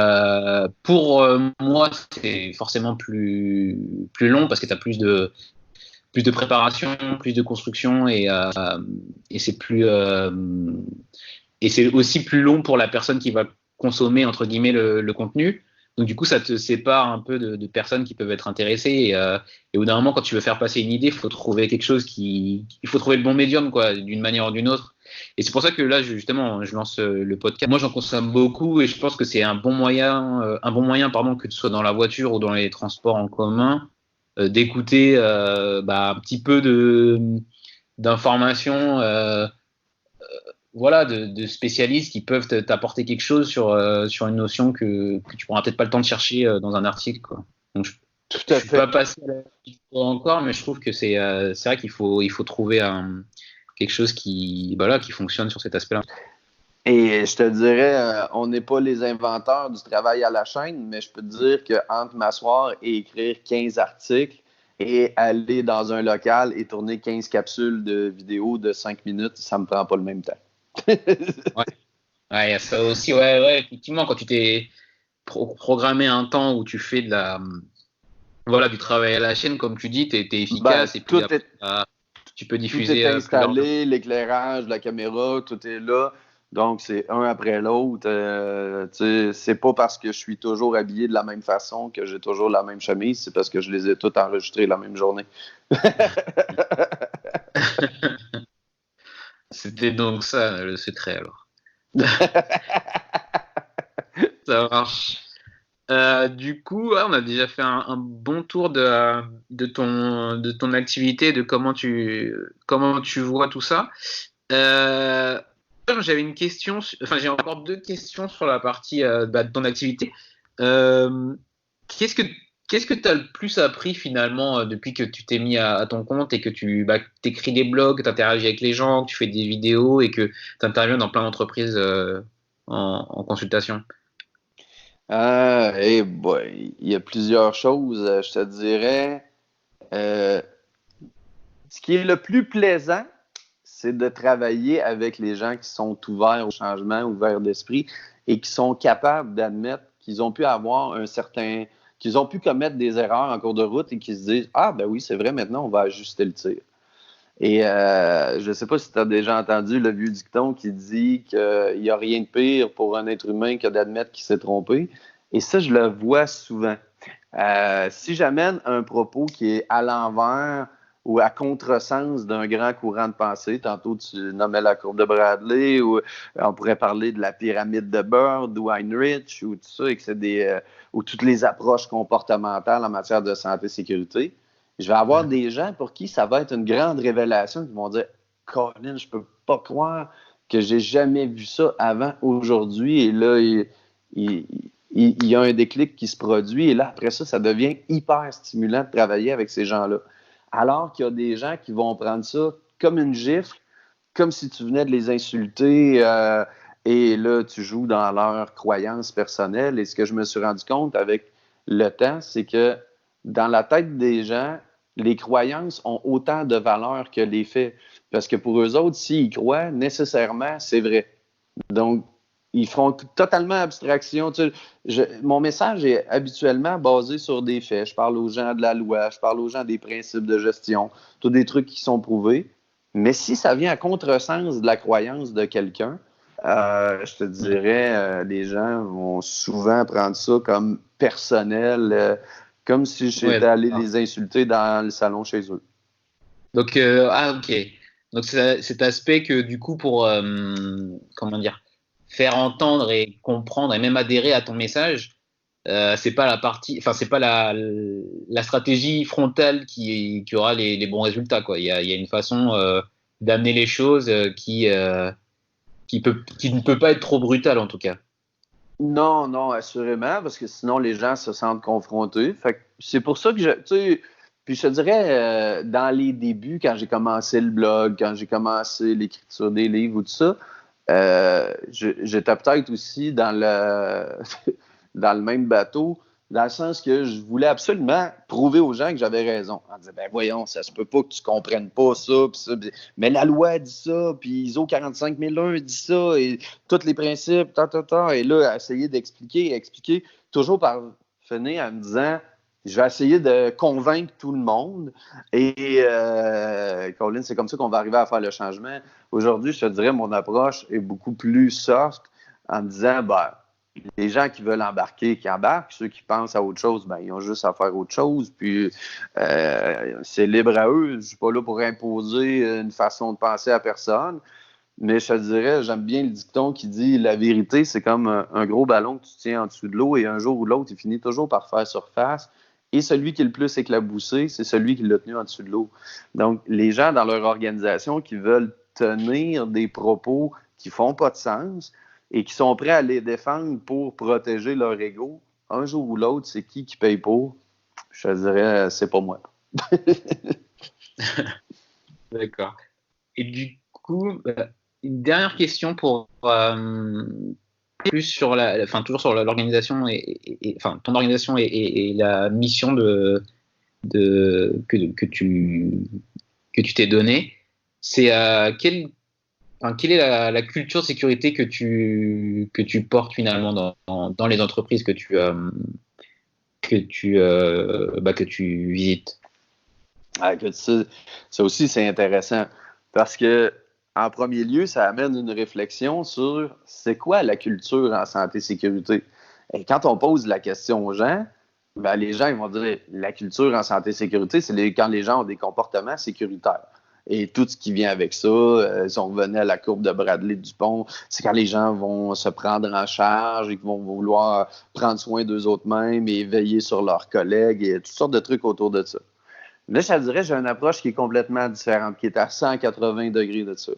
pour moi, c'est forcément plus long parce que tu as plus de préparation, plus de construction et c'est plus et c'est aussi plus long pour la personne qui va consommer entre guillemets le contenu. Donc du coup, ça te sépare un peu de personnes qui peuvent être intéressées. Et au bout d'un moment, quand tu veux faire passer une idée, il faut trouver quelque chose il faut trouver le bon médium, quoi, d'une manière ou d'une autre. Et c'est pour ça que là, justement, je lance le podcast. Moi, j'en consomme beaucoup et je pense que c'est un bon moyen, pardon, que ce soit dans la voiture ou dans les transports en commun, d'écouter un petit peu d'informations. Voilà, de spécialistes qui peuvent t'apporter quelque chose sur une notion que tu pourras peut-être pas le temps de chercher dans un article, quoi. Donc, Tout à je suis fait. pas passé à la encore, mais je trouve que c'est vrai qu'il faut trouver quelque chose qui fonctionne sur cet aspect-là. Et je te dirais, on n'est pas les inventeurs du travail à la chaîne, mais je peux te dire qu'entre m'asseoir et écrire 15 articles et aller dans un local et tourner 15 capsules de vidéo de 5 minutes, ça me prend pas le même temps. Ouais, il y a ça aussi. Ouais, effectivement, quand tu t'es programmé un temps où tu fais du travail à la chaîne, comme tu dis, t'es efficace et puis après, tu peux diffuser. Tout est installé, l'éclairage, la caméra, tout est là. Donc, c'est un après l'autre. C'est pas parce que je suis toujours habillé de la même façon que j'ai toujours la même chemise, c'est parce que je les ai toutes enregistrées la même journée. C'était donc ça le secret alors. Ça marche. Du coup, on a déjà fait un bon tour de ton activité, de comment tu vois tout ça. J'avais une question, j'ai encore deux questions sur la partie de ton activité. Qu'est-ce que tu as le plus appris finalement depuis que tu t'es mis à ton compte et que tu écris des blogs, tu interagis avec les gens, que tu fais des vidéos et que tu interviens dans plein d'entreprises en consultation? Il y a plusieurs choses, je te dirais. Ce qui est le plus plaisant, c'est de travailler avec les gens qui sont ouverts au changement, ouverts d'esprit et qui sont capables d'admettre qu'ils ont pu qu'ils ont pu commettre des erreurs en cours de route et qui se disent « Ah, ben oui, c'est vrai, maintenant, on va ajuster le tir. » Et je ne sais pas si tu as déjà entendu le vieux dicton qui dit qu'il n'y a rien de pire pour un être humain que d'admettre qu'il s'est trompé. Et ça, je le vois souvent. Si j'amène un propos qui est à l'envers ou à contresens d'un grand courant de pensée, tantôt tu nommais la courbe de Bradley, ou on pourrait parler de la pyramide de Bird ou Heinrich, ou tout ça, et que c'est ou toutes les approches comportementales en matière de santé et sécurité. Je vais avoir des gens pour qui ça va être une grande révélation qui vont dire « Colin, je peux pas croire que j'ai jamais vu ça avant aujourd'hui. » Et là, il y a un déclic qui se produit et là, après ça, ça devient hyper stimulant de travailler avec ces gens-là. Alors qu'il y a des gens qui vont prendre ça comme une gifle, comme si tu venais de les insulter et là, tu joues dans leurs croyances personnelles. Et ce que je me suis rendu compte avec le temps, c'est que dans la tête des gens, les croyances ont autant de valeur que les faits. Parce que pour eux autres, s'ils croient, nécessairement, c'est vrai. Donc, ils feront totalement abstraction. Tu sais, mon message est habituellement basé sur des faits. Je parle aux gens de la loi, je parle aux gens des principes de gestion, tous des trucs qui sont prouvés. Mais si ça vient à contresens de la croyance de quelqu'un, je te dirais, les gens vont souvent prendre ça comme personnel, comme si j'étais allé les insulter dans le salon chez eux. Donc, ok. Donc, cet aspect que, du coup, pour, comment dire, faire entendre et comprendre et même adhérer à ton message, c'est pas la partie, enfin, c'est pas la stratégie frontale qui aura les bons résultats, quoi. Il y a une façon d'amener les choses qui ne peut pas être trop brutale, en tout cas. Non, assurément, parce que sinon les gens se sentent confrontés. Fait que c'est pour ça que tu sais, puis je te dirais, dans les débuts, quand j'ai commencé le blog, quand j'ai commencé l'écriture des livres ou tout ça, j'étais peut-être aussi dans le même bateau, dans le sens que je voulais absolument prouver aux gens que j'avais raison. On disait, ben voyons, ça se peut pas que tu comprennes pas ça, pis ça. Mais la loi dit ça, puis ISO 45001 dit ça, et tous les principes, et là, essayer d'expliquer, toujours par finir en me disant, je vais essayer de convaincre tout le monde. Et Colin, c'est comme ça qu'on va arriver à faire le changement. Aujourd'hui, je te dirais, mon approche est beaucoup plus soft en me disant, ben, les gens qui veulent embarquer, qui embarquent. Ceux qui pensent à autre chose, ben, ils ont juste à faire autre chose. Puis, c'est libre à eux. Je ne suis pas là pour imposer une façon de penser à personne. Mais je te dirais, j'aime bien le dicton qui dit la vérité, c'est comme un gros ballon que tu tiens en dessous de l'eau et un jour ou l'autre, il finit toujours par faire surface. Et celui qui est le plus éclaboussé, c'est celui qui l'a tenu en dessous de l'eau. Donc, les gens dans leur organisation qui veulent tenir des propos qui ne font pas de sens et qui sont prêts à les défendre pour protéger leur ego, un jour ou l'autre, c'est qui paye pour? Je te dirais, c'est pas moi. D'accord. Et du coup, une dernière question pour plus sur toujours sur l'organisation et ton organisation et la mission que tu t'es donnée. C'est quelle est la culture de sécurité que tu portes finalement dans les entreprises que tu visites? Écoute, ça aussi, c'est intéressant parce que, en premier lieu, ça amène une réflexion sur c'est quoi la culture en santé-sécurité. Et quand on pose la question aux gens, ben, les gens ils vont dire la culture en santé-sécurité, c'est quand les gens ont des comportements sécuritaires. Et tout ce qui vient avec ça, si on revenait à la courbe de Bradley-Dupont, c'est quand les gens vont se prendre en charge et qu'ils vont vouloir prendre soin d'eux autres mêmes et veiller sur leurs collègues et toutes sortes de trucs autour de ça. Là, je te dirais, j'ai une approche qui est complètement différente, qui est à 180 degrés de ça.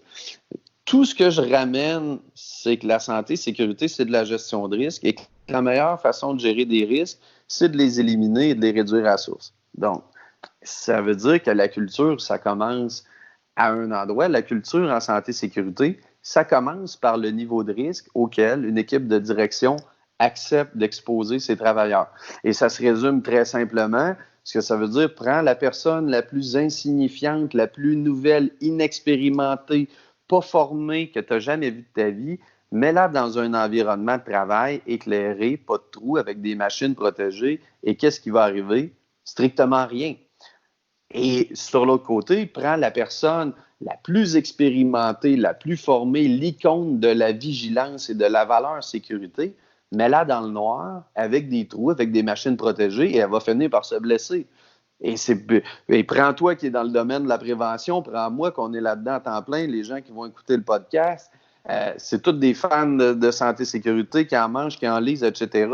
Tout ce que je ramène, c'est que la santé, sécurité, c'est de la gestion de risque et que la meilleure façon de gérer des risques, c'est de les éliminer et de les réduire à la source. Donc, ça veut dire que la culture, ça commence à un endroit. La culture en santé-sécurité, ça commence par le niveau de risque auquel une équipe de direction accepte d'exposer ses travailleurs. Et ça se résume très simplement. Ce que ça veut dire, prends la personne la plus insignifiante, la plus nouvelle, inexpérimentée, pas formée, que tu n'as jamais vue de ta vie, mets-la dans un environnement de travail éclairé, pas de trous, avec des machines protégées. Et qu'est-ce qui va arriver? Strictement rien. Et sur l'autre côté, prends la personne la plus expérimentée, la plus formée, l'icône de la vigilance et de la valeur sécurité, mets-la dans le noir, avec des trous, avec des machines protégées, et elle va finir par se blesser. Et prends-toi qui est dans le domaine de la prévention, prends-moi qu'on est là-dedans à temps plein, les gens qui vont écouter le podcast, c'est tous des fans de santé-sécurité qui en mangent, qui en lisent, etc.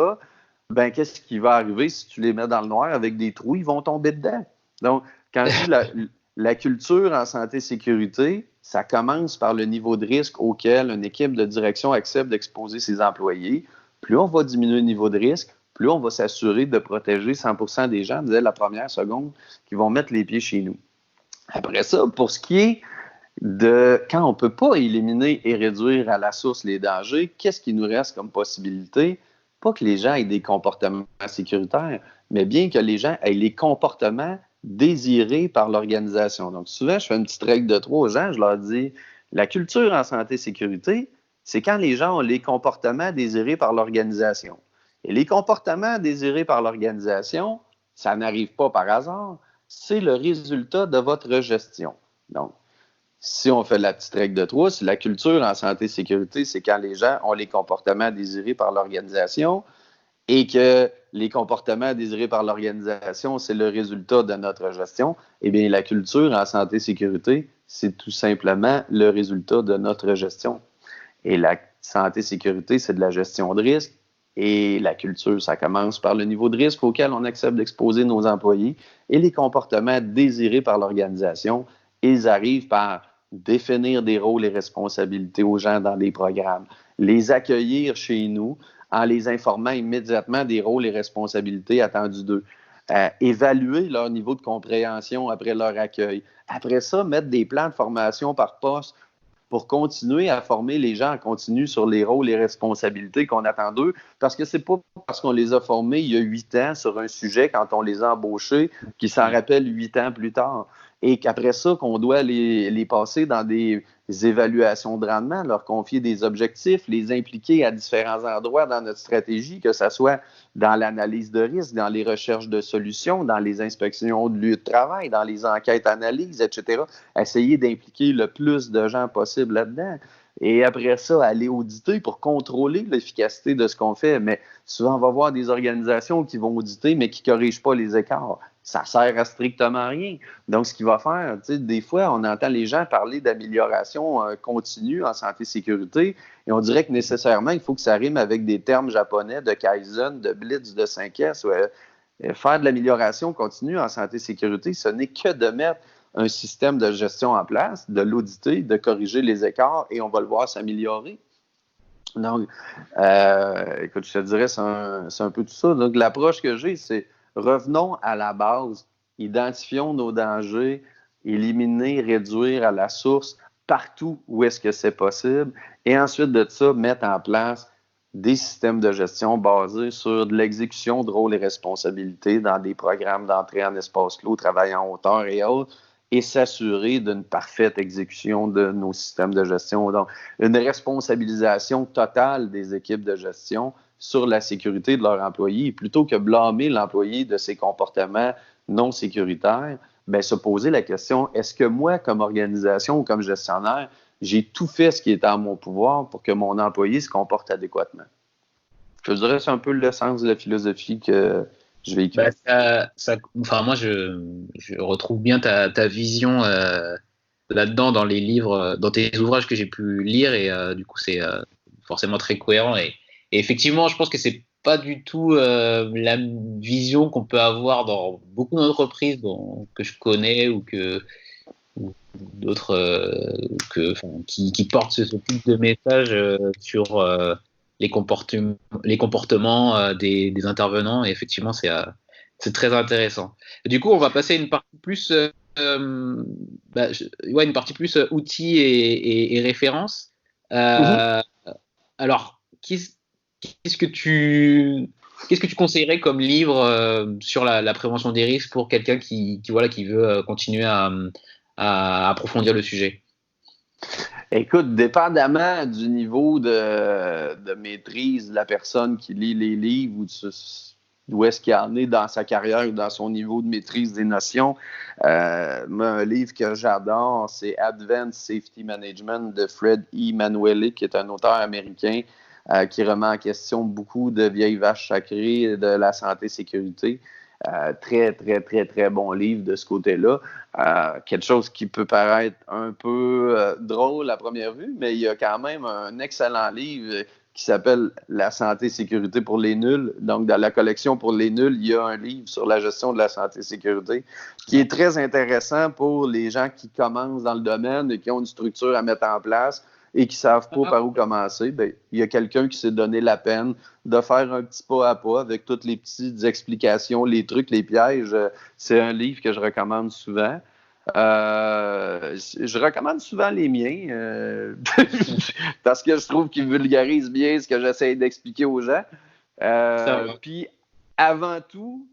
Ben, qu'est-ce qui va arriver si tu les mets dans le noir avec des trous? Ils vont tomber dedans. Donc, quand je dis la culture en santé-sécurité, ça commence par le niveau de risque auquel une équipe de direction accepte d'exposer ses employés plus on va diminuer le niveau de risque, plus on va s'assurer de protéger 100% des gens dès la première seconde qui vont mettre les pieds chez nous. Après ça, pour ce qui est de quand on ne peut pas éliminer et réduire à la source les dangers, qu'est-ce qui nous reste comme possibilité? Pas que les gens aient des comportements sécuritaires, mais bien que les gens aient les comportements désirés par l'organisation. Donc, souvent, je fais une petite règle de 3 aux gens, je leur dis, la culture en santé-sécurité, c'est quand les gens ont les comportements désirés par l'organisation. Et les comportements désirés par l'organisation, ça n'arrive pas par hasard, c'est le résultat de votre gestion. Donc, si on fait la petite règle de 3, si la culture en santé-sécurité, c'est quand les gens ont les comportements désirés par l'organisation et que les comportements désirés par l'organisation, c'est le résultat de notre gestion, eh bien, la culture en santé-sécurité, c'est tout simplement le résultat de notre gestion. Et la santé-sécurité, c'est de la gestion de risque. Et la culture, ça commence par le niveau de risque auquel on accepte d'exposer nos employés. Et les comportements désirés par l'organisation, ils arrivent par définir des rôles et responsabilités aux gens dans des programmes, les accueillir chez nous en les informant immédiatement des rôles et responsabilités attendus d'eux, évaluer leur niveau de compréhension après leur accueil. Après ça, mettre des plans de formation par poste pour continuer à former les gens en continu sur les rôles et responsabilités qu'on attend d'eux, parce que c'est pas parce qu'on les a formés il y a 8 ans sur un sujet, quand on les a embauchés, qu'ils s'en rappellent 8 ans plus tard. Et qu'après ça, qu'on doit les passer dans des évaluations de rendement, leur confier des objectifs, les impliquer à différents endroits dans notre stratégie, que ce soit dans l'analyse de risque, dans les recherches de solutions, dans les inspections de lieux de travail, dans les enquêtes analyses, etc. Essayer d'impliquer le plus de gens possible là-dedans. Et après ça, aller auditer pour contrôler l'efficacité de ce qu'on fait. Mais souvent, on va voir des organisations qui vont auditer, mais qui ne corrigent pas les écarts. Ça ne sert à strictement rien. Donc, ce qu'il va faire, des fois, on entend les gens parler d'amélioration continue en santé-sécurité et on dirait que nécessairement, il faut que ça rime avec des termes japonais de Kaizen, de Blitz, de 5S. Faire de l'amélioration continue en santé-sécurité, ce n'est que de mettre un système de gestion en place, de l'auditer, de corriger les écarts et on va le voir s'améliorer. Donc, écoute, je te dirais, c'est un peu tout ça. Donc, l'approche que j'ai, c'est revenons à la base, identifions nos dangers, éliminer, réduire à la source partout où est-ce que c'est possible et ensuite de ça, mettre en place des systèmes de gestion basés sur de l'exécution de rôles et responsabilités dans des programmes d'entrée en espace clos, travail en hauteur et autres, et s'assurer d'une parfaite exécution de nos systèmes de gestion. Donc, une responsabilisation totale des équipes de gestion sur la sécurité de leurs employés, plutôt que blâmer l'employé de ses comportements non sécuritaires, bien, se poser la question, est-ce que moi, comme organisation ou comme gestionnaire, j'ai tout fait ce qui est en mon pouvoir pour que mon employé se comporte adéquatement? Je dirais que c'est un peu le sens de la philosophie que je véhicule. Enfin, moi, je retrouve bien ta vision là-dedans dans les livres, dans tes ouvrages que j'ai pu lire et du coup, c'est forcément très cohérent. Et effectivement, je pense que c'est pas du tout la vision qu'on peut avoir dans beaucoup d'entreprises que je connais ou d'autres qui portent ce type de message sur les comportements des intervenants. Et effectivement, c'est très intéressant. Et du coup, on va passer à une partie plus une partie plus outils et références. Alors, qu'est-ce que tu conseillerais comme livre sur la prévention des risques pour quelqu'un qui veut continuer à approfondir le sujet? Écoute, dépendamment du niveau de maîtrise de la personne qui lit les livres ou d'où est-ce qu'il en est dans sa carrière ou dans son niveau de maîtrise des notions, un livre que j'adore, c'est Advanced Safety Management de Fred E. Manueli, qui est un auteur américain qui remet en question beaucoup de vieilles vaches sacrées de la santé-sécurité. Très, très, très, très bon livre de ce côté-là. Quelque chose qui peut paraître un peu drôle à première vue, mais il y a quand même un excellent livre qui s'appelle « La santé-sécurité pour les nuls ». Donc, dans la collection pour les nuls, il y a un livre sur la gestion de la santé-sécurité qui est très intéressant pour les gens qui commencent dans le domaine et qui ont une structure à mettre en place et qui ne savent pas par où commencer, ben, il y a quelqu'un qui s'est donné la peine de faire un petit pas à pas avec toutes les petites explications, les trucs, les pièges. C'est un livre que je recommande souvent. Je recommande souvent les miens parce que je trouve qu'ils vulgarisent bien ce que j'essaie d'expliquer aux gens. Puis, avant tout,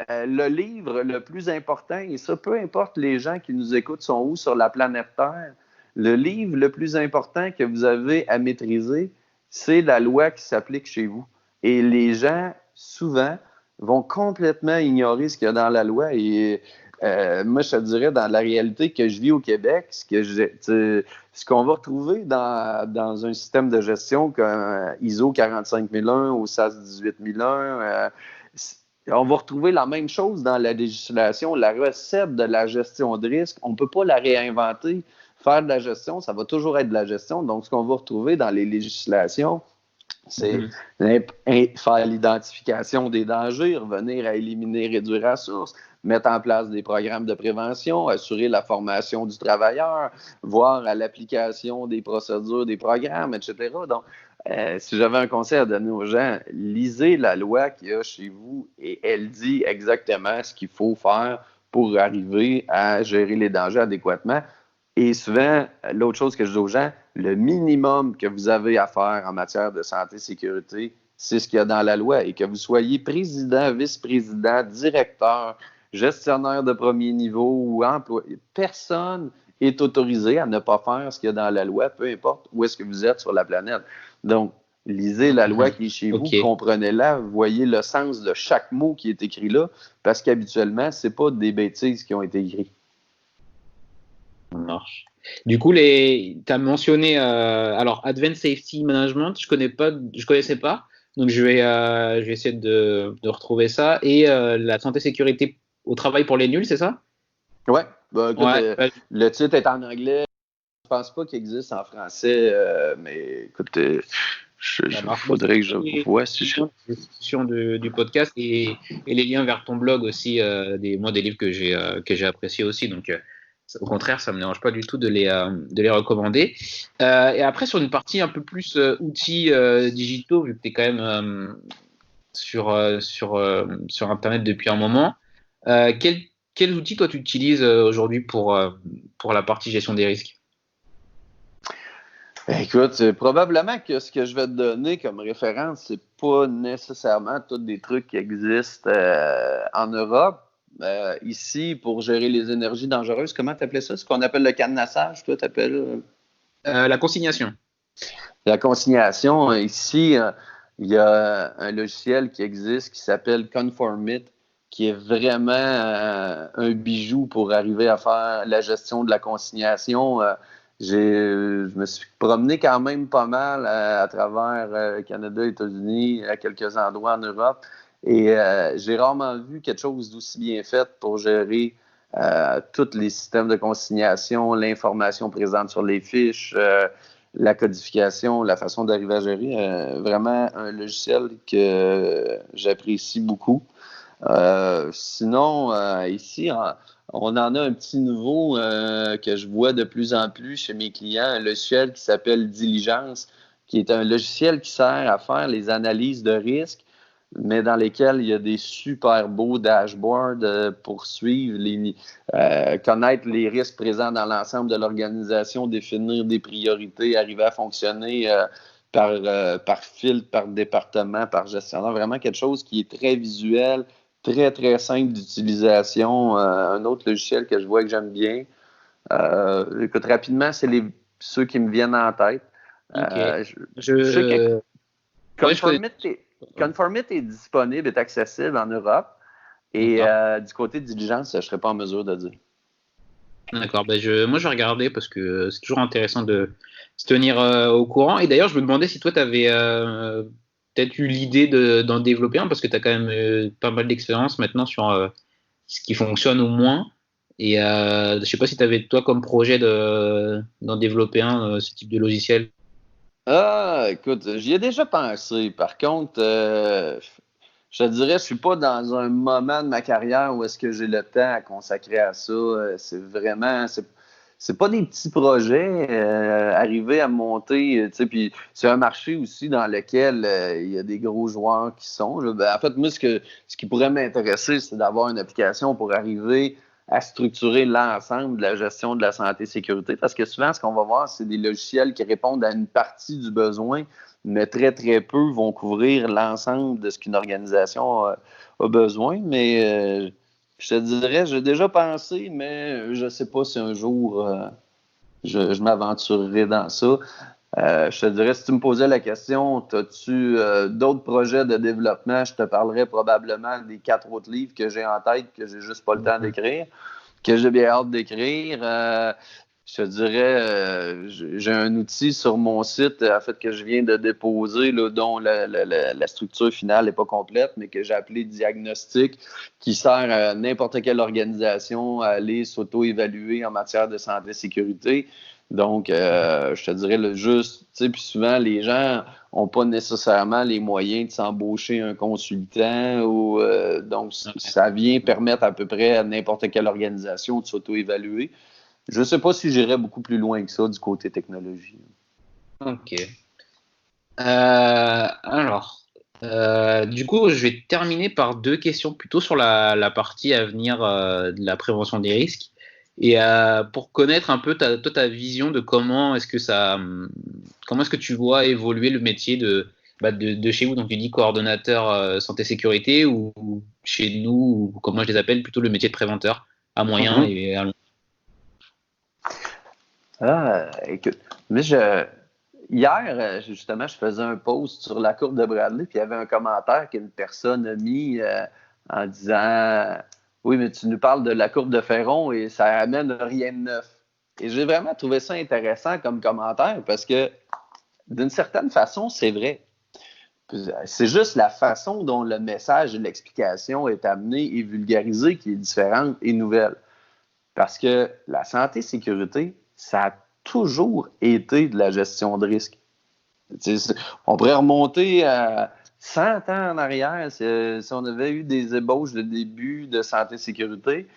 le livre le plus important, et ça, peu importe les gens qui nous écoutent sont où sur la planète Terre, le livre le plus important que vous avez à maîtriser, c'est la loi qui s'applique chez vous. Et les gens, souvent, vont complètement ignorer ce qu'il y a dans la loi. Et moi, je te dirais, dans la réalité que je vis au Québec, ce qu'on va retrouver dans un système de gestion comme ISO 45001 ou SAS 18001, on va retrouver la même chose dans la législation. La recette de la gestion de risque, on ne peut pas la réinventer. Faire de la gestion, ça va toujours être de la gestion. Donc, ce qu'on va retrouver dans les législations, c'est faire l'identification des dangers, revenir à éliminer, réduire la source, mettre en place des programmes de prévention, assurer la formation du travailleur, voir à l'application des procédures, des programmes, etc. Donc, si j'avais un conseil à donner aux gens, lisez la loi qu'il y a chez vous et elle dit exactement ce qu'il faut faire pour arriver à gérer les dangers adéquatement. Et souvent, l'autre chose que je dis aux gens, le minimum que vous avez à faire en matière de santé et sécurité, c'est ce qu'il y a dans la loi. Et que vous soyez président, vice-président, directeur, gestionnaire de premier niveau ou employé, personne est autorisé à ne pas faire ce qu'il y a dans la loi, peu importe où est-ce que vous êtes sur la planète. Donc, lisez la loi qui est chez vous, comprenez-la, voyez le sens de chaque mot qui est écrit là, parce qu'habituellement, ce n'est pas des bêtises qui ont été écrites. Ça marche. Du coup, tu as mentionné alors Advanced Safety Management, je connaissais pas, donc je vais essayer de retrouver ça. Et la santé sécurité au travail pour les nuls, c'est ça? Ouais. Bah, écoute, le titre est en anglais. Je pense pas qu'il existe en français, mais écoute, faudrait que je vois si je description du podcast et les liens vers ton blog aussi, des livres que j'ai appréciés aussi. Donc au contraire, ça me dérange pas du tout de les recommander. Et après, sur une partie un peu plus outils digitaux, vu que tu es quand même sur Internet depuis un moment, quels outils toi tu utilises aujourd'hui pour la partie gestion des risques? Écoute, probablement que ce que je vais te donner comme référence, c'est pas nécessairement tous des trucs qui existent en Europe. Ici, pour gérer les énergies dangereuses, comment tu appelais ça? Ce qu'on appelle le cadenassage, toi, tu appelles? La consignation. La consignation, ici, il y a un logiciel qui existe qui s'appelle Conformit, qui est vraiment un bijou pour arriver à faire la gestion de la consignation. Je me suis promené quand même pas mal à travers Canada, États-Unis, à quelques endroits en Europe. Et j'ai rarement vu quelque chose d'aussi bien fait pour gérer tous les systèmes de consignation, l'information présente sur les fiches, la codification, la façon d'arriver à gérer. Vraiment un logiciel que j'apprécie beaucoup. Sinon, ici, on en a un petit nouveau que je vois de plus en plus chez mes clients, un logiciel qui s'appelle Diligence, qui est un logiciel qui sert à faire les analyses de risque, mais dans lesquels il y a des super beaux dashboards pour suivre, connaître les risques présents dans l'ensemble de l'organisation, définir des priorités, arriver à fonctionner par filtre, par département, par gestionnaire. Vraiment quelque chose qui est très visuel, très, très simple d'utilisation. Un autre logiciel que je vois que j'aime bien. Écoute, rapidement, c'est ceux qui me viennent en tête. Conformit est disponible, est accessible en Europe. Et du côté de Diligence, je ne serais pas en mesure de dire. D'accord. Moi, je vais regarder parce que c'est toujours intéressant de se tenir au courant. Et d'ailleurs, je me demandais si toi, tu avais peut-être eu l'idée d'en développer un parce que tu as quand même pas mal d'expérience maintenant sur ce qui fonctionne au moins. Et je ne sais pas si tu avais, toi, comme projet d'en développer ce type de logiciel. Écoute, j'y ai déjà pensé. Par contre, je te dirais, je suis pas dans un moment de ma carrière où est-ce que j'ai le temps à consacrer à ça. C'est vraiment, c'est pas des petits projets arriver à monter, tu sais, puis c'est un marché aussi dans lequel il y a des gros joueurs qui sont. Là. Ben, en fait, moi, ce qui pourrait m'intéresser, c'est d'avoir une application pour arriver à structurer l'ensemble de la gestion de la santé-sécurité, parce que souvent, ce qu'on va voir, c'est des logiciels qui répondent à une partie du besoin, mais très, très peu vont couvrir l'ensemble de ce qu'une organisation a besoin. Mais je te dirais, j'ai déjà pensé, mais je ne sais pas si un jour je m'aventurerai dans ça. Je te dirais, si tu me posais la question, as-tu d'autres projets de développement, je te parlerais probablement des 4 autres livres que j'ai en tête, que j'ai juste pas le temps d'écrire, que j'ai bien hâte d'écrire. Je te dirais, j'ai un outil sur mon site, en fait, que je viens de déposer, là, dont la structure finale n'est pas complète, mais que j'ai appelé Diagnostic, qui sert à n'importe quelle organisation à aller s'auto-évaluer en matière de santé et sécurité. Donc, je te dirais, juste, tu sais, puis souvent, les gens n'ont pas nécessairement les moyens de s'embaucher un consultant, ou donc, ça vient permettre à peu près à n'importe quelle organisation de s'auto-évaluer. Je ne sais pas si j'irais beaucoup plus loin que ça du côté technologie. Ok. Du coup, je vais terminer par 2 questions plutôt sur la partie à venir de la prévention des risques. Et pour connaître un peu ta vision de comment est-ce que tu vois évoluer le métier de chez vous. Donc, tu dis coordonnateur santé-sécurité, ou chez nous, ou comme moi je les appelle, plutôt le métier de préventeur à moyen et à long. Écoute, mais hier, justement, je faisais un post sur la courbe de Bradley, puis il y avait un commentaire qu'une personne a mis en disant « Oui, mais tu nous parles de la courbe de Ferron et ça amène rien de neuf. » Et j'ai vraiment trouvé ça intéressant comme commentaire parce que, d'une certaine façon, c'est vrai. C'est juste la façon dont le message et l'explication est amené et vulgarisé qui est différente et nouvelle. Parce que la santé-sécurité, ça a toujours été de la gestion de risque. On pourrait remonter à 100 ans en arrière si on avait eu des ébauches de début de santé-sécurité.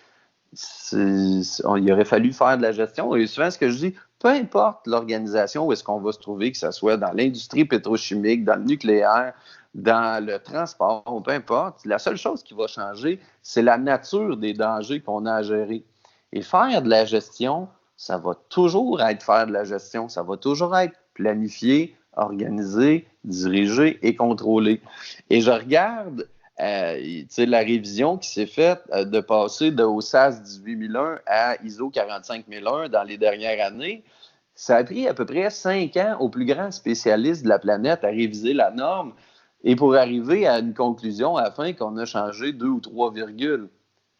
Il aurait fallu faire de la gestion. Et souvent, ce que je dis, peu importe l'organisation où est-ce qu'on va se trouver, que ce soit dans l'industrie pétrochimique, dans le nucléaire, dans le transport, peu importe, la seule chose qui va changer, c'est la nature des dangers qu'on a à gérer. Et faire de la gestion, ça va toujours être faire de la gestion. Ça va toujours être planifié, organisé, dirigé et contrôlé. Et je regarde la révision qui s'est faite de passer de OSAS 18001 à ISO 45001 dans les dernières années. Ça a pris à peu près 5 ans aux plus grands spécialistes de la planète à réviser la norme et pour arriver à une conclusion à la fin qu'on a changé 2 ou 3 virgules.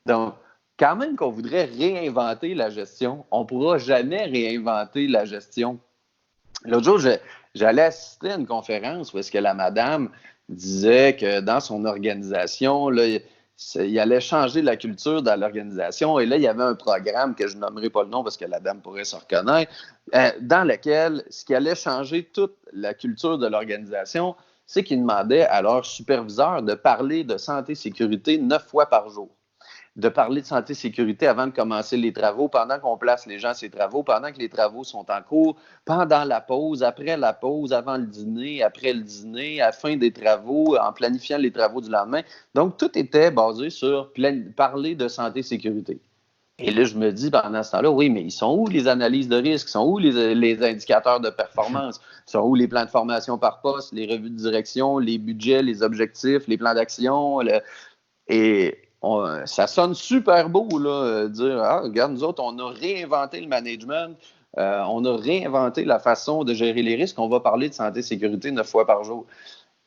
Donc, quand même qu'on voudrait réinventer la gestion, on ne pourra jamais réinventer la gestion. L'autre jour, j'allais assister à une conférence où est-ce que la madame disait que dans son organisation, là, il allait changer la culture dans l'organisation. Et là, il y avait un programme que je nommerai pas le nom parce que la dame pourrait se reconnaître, dans lequel ce qui allait changer toute la culture de l'organisation, c'est qu'ils demandaient à leur superviseur de parler de santé-sécurité 9 fois par jour. De parler de santé-sécurité avant de commencer les travaux, pendant qu'on place les gens à ces travaux, pendant que les travaux sont en cours, pendant la pause, après la pause, avant le dîner, après le dîner, à la fin des travaux, en planifiant les travaux du lendemain. Donc, tout était basé sur parler de santé-sécurité. Et là, je me dis, pendant ce temps-là, oui, mais ils sont où les analyses de risque? Ils sont où les indicateurs de performance? Ils sont où les plans de formation par poste, les revues de direction, les budgets, les objectifs, les plans d'action? Ça sonne super beau, là, dire « Ah, regarde, nous autres, on a réinventé le management, on a réinventé la façon de gérer les risques, on va parler de santé-sécurité 9 fois par jour. »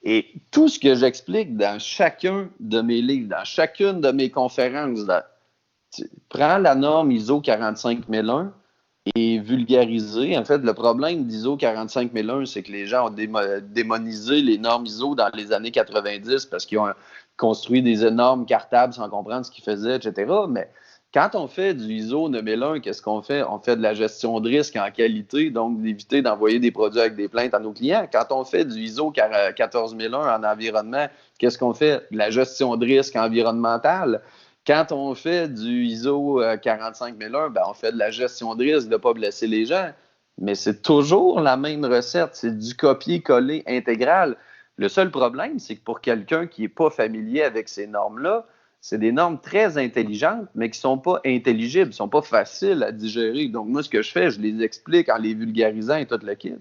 Et tout ce que j'explique dans chacun de mes livres, dans chacune de mes conférences, prends la norme ISO 45001 et vulgariser. En fait, le problème d'ISO 45001, c'est que les gens ont démonisé les normes ISO dans les années 90 parce qu'ils ont construit des énormes cartables sans comprendre ce qu'ils faisaient, etc. Mais quand on fait du ISO 9001, qu'est-ce qu'on fait? On fait de la gestion de risque en qualité, donc d'éviter d'envoyer des produits avec des plaintes à nos clients. Quand on fait du ISO 14001 en environnement, qu'est-ce qu'on fait? De la gestion de risque environnementale. Quand on fait du ISO 45001, ben, on fait de la gestion de risque de ne pas blesser les gens, mais c'est toujours la même recette, c'est du copier-coller intégral. Le seul problème, c'est que pour quelqu'un qui n'est pas familier avec ces normes-là, c'est des normes très intelligentes, mais qui ne sont pas intelligibles, ne sont pas faciles à digérer. Donc, moi, ce que je fais, je les explique en les vulgarisant et tout le kit.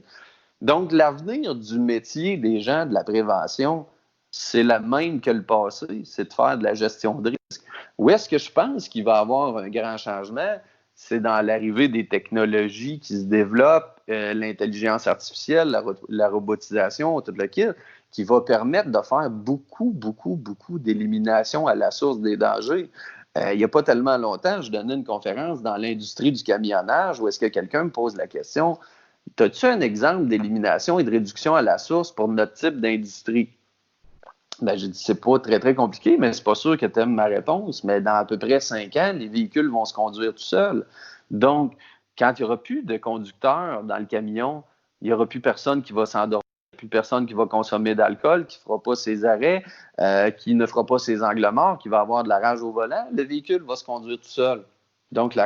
Donc, l'avenir du métier des gens de la prévention, c'est la même que le passé, c'est de faire de la gestion de risque. Où est-ce que je pense qu'il va y avoir un grand changement? C'est dans l'arrivée des technologies qui se développent, l'intelligence artificielle, la robotisation, tout le kit, qui va permettre de faire beaucoup d'élimination à la source des dangers. Il n'y a pas tellement longtemps, je donnais une conférence dans l'industrie du camionnage où est-ce que quelqu'un me pose la question, as-tu un exemple d'élimination et de réduction à la source pour notre type d'industrie? Ben, j'ai dit, c'est pas très, très compliqué, mais c'est pas sûr que tu aimes ma réponse. Mais dans à peu près 5 ans, les véhicules vont se conduire tout seuls. Donc, quand il n'y aura plus de conducteur dans le camion, il n'y aura plus personne qui va s'endormir, plus personne qui va consommer d'alcool, qui ne fera pas ses arrêts, qui ne fera pas ses angles morts, qui va avoir de la rage au volant. Le véhicule va se conduire tout seul. Donc,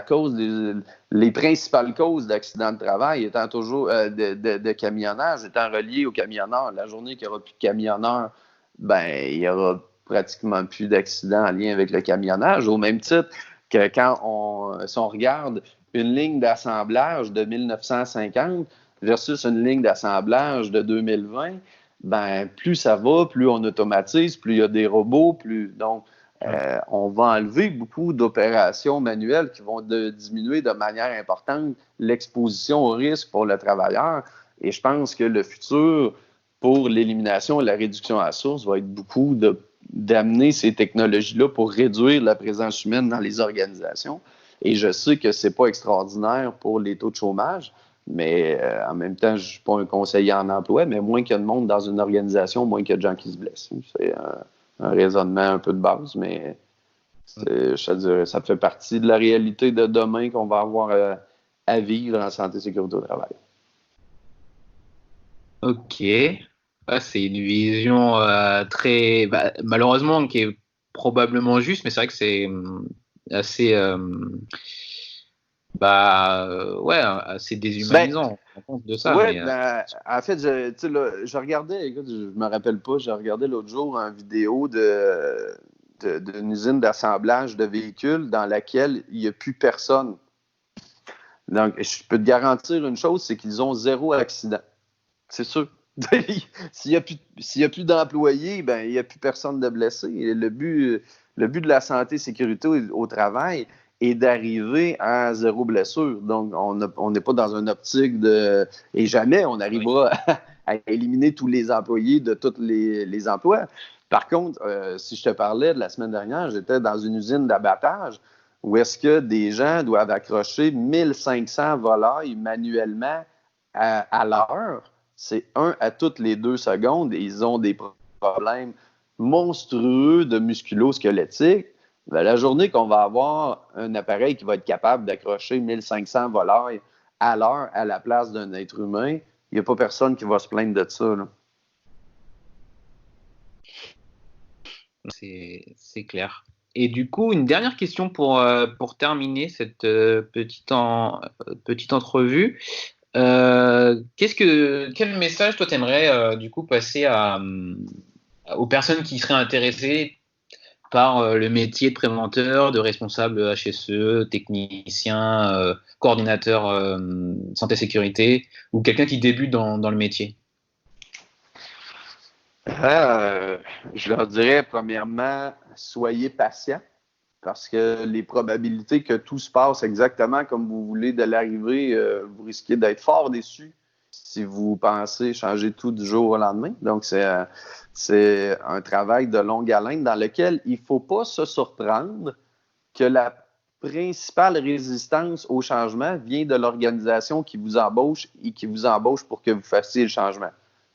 les principales causes d'accidents de travail étant toujours de camionnage, étant reliées aux camionneurs. La journée qu'il n'y aura plus de camionneurs, ben, il n'y aura pratiquement plus d'accidents en lien avec le camionnage. Au même titre que si on regarde une ligne d'assemblage de 1950 versus une ligne d'assemblage de 2020, ben, plus ça va, plus on automatise, plus il y a des robots, donc on va enlever beaucoup d'opérations manuelles qui vont diminuer de manière importante l'exposition au risque pour le travailleur. Et je pense que le futur pour l'élimination et la réduction à la source va être beaucoup d'amener ces technologies-là pour réduire la présence humaine dans les organisations. Et je sais que c'est pas extraordinaire pour les taux de chômage, mais en même temps, je suis pas un conseiller en emploi, mais moins qu'il y a de monde dans une organisation, moins qu'il y a de gens qui se blessent. C'est un raisonnement un peu de base, mais je te dirais, ça fait partie de la réalité de demain qu'on va avoir à vivre en santé et sécurité au travail. Ok. C'est une vision très, malheureusement, qui est probablement juste, mais c'est vrai que c'est assez, assez déshumanisant en compte de ça. Oui, en fait, je regardais, écoute, je me rappelle pas, j'ai regardé l'autre jour une vidéo d'une usine d'assemblage de véhicules dans laquelle il n'y a plus personne. Donc, je peux te garantir une chose, c'est qu'ils ont 0 accident. C'est sûr. S'il n'y a plus d'employés, ben, il n'y a plus personne de blessé. Et le but de la santé et sécurité au travail est d'arriver à 0 blessure. Donc, on n'est pas dans une optique et jamais on arrivera à éliminer tous les employés de tous les emplois. Par contre, si je te parlais de la semaine dernière, j'étais dans une usine d'abattage où est-ce que des gens doivent accrocher 1500 volailles manuellement à l'heure. C'est 1 à toutes les 2 secondes et ils ont des problèmes monstrueux de musculo-squelettiques. Ben, la journée qu'on va avoir un appareil qui va être capable d'accrocher 1500 volailles à l'heure à la place d'un être humain, il n'y a pas personne qui va se plaindre de ça. Là. C'est clair. Et du coup, une dernière question pour terminer cette petite entrevue. Quel message toi t'aimerais du coup passer aux personnes qui seraient intéressées par le métier de préventeur, de responsable HSE, technicien, coordinateur santé sécurité, ou quelqu'un qui débute dans le métier? Je leur dirais premièrement, soyez patients. Parce que les probabilités que tout se passe exactement comme vous voulez de l'arrivée, vous risquez d'être fort déçus si vous pensez changer tout du jour au lendemain. Donc, c'est un travail de longue haleine dans lequel il ne faut pas se surprendre que la principale résistance au changement vient de l'organisation qui vous embauche et qui vous embauche pour que vous fassiez le changement.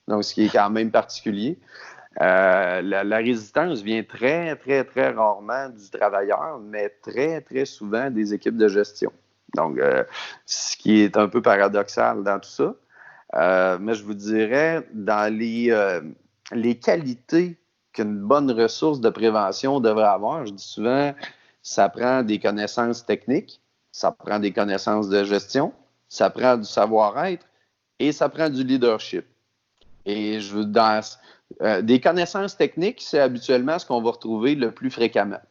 Donc, ce qui est quand même particulier. La résistance vient très, très, très rarement du travailleur, mais très, très souvent des équipes de gestion. Donc, ce qui est un peu paradoxal dans tout ça. Mais je vous dirais, dans les qualités qu'une bonne ressource de prévention devrait avoir, je dis souvent, ça prend des connaissances techniques, ça prend des connaissances de gestion, ça prend du savoir-être et ça prend du leadership. Et des connaissances techniques, c'est habituellement ce qu'on va retrouver le plus fréquemment.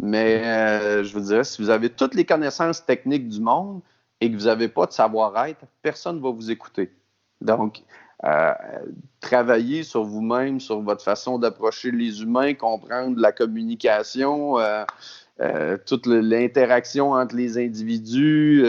Mais je vous dirais, si vous avez toutes les connaissances techniques du monde et que vous n'avez pas de savoir-être, personne ne va vous écouter. Donc, travailler sur vous-même, sur votre façon d'approcher les humains, comprendre la communication, toute l'interaction entre les individus,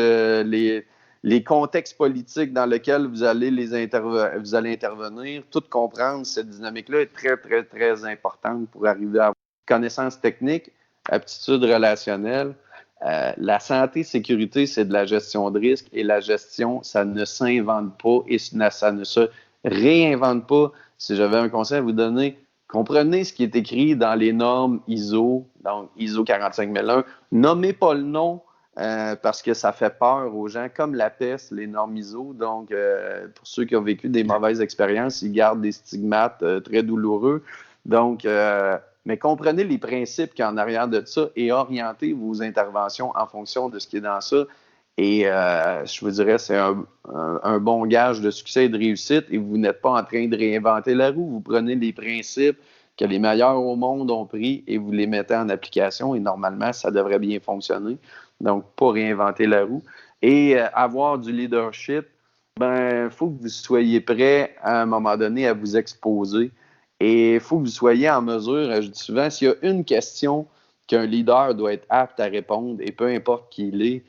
les contextes politiques dans lesquels vous allez intervenir, tout comprendre, cette dynamique-là est très, très, très importante pour arriver à avoir connaissances techniques, aptitudes relationnelles. La santé, sécurité, c'est de la gestion de risque et la gestion, ça ne s'invente pas et ça ne se réinvente pas. Si j'avais un conseil à vous donner, comprenez ce qui est écrit dans les normes ISO, donc ISO 45001. Nommez pas le nom parce que ça fait peur aux gens, comme la peste, les normes ISO. Donc, pour ceux qui ont vécu des mauvaises expériences, ils gardent des stigmates très douloureux. Donc, mais comprenez les principes qu'il y a en arrière de ça et orientez vos interventions en fonction de ce qui est dans ça. Et je vous dirais, c'est un bon gage de succès et de réussite. Et vous n'êtes pas en train de réinventer la roue. Vous prenez les principes que les meilleurs au monde ont pris et vous les mettez en application. Et normalement, ça devrait bien fonctionner. Donc, pas réinventer la roue. Et avoir du leadership, il faut que vous soyez prêt à un moment donné à vous exposer. Et il faut que vous soyez en mesure, je dis souvent, s'il y a une question qu'un leader doit être apte à répondre, et peu importe qui il est,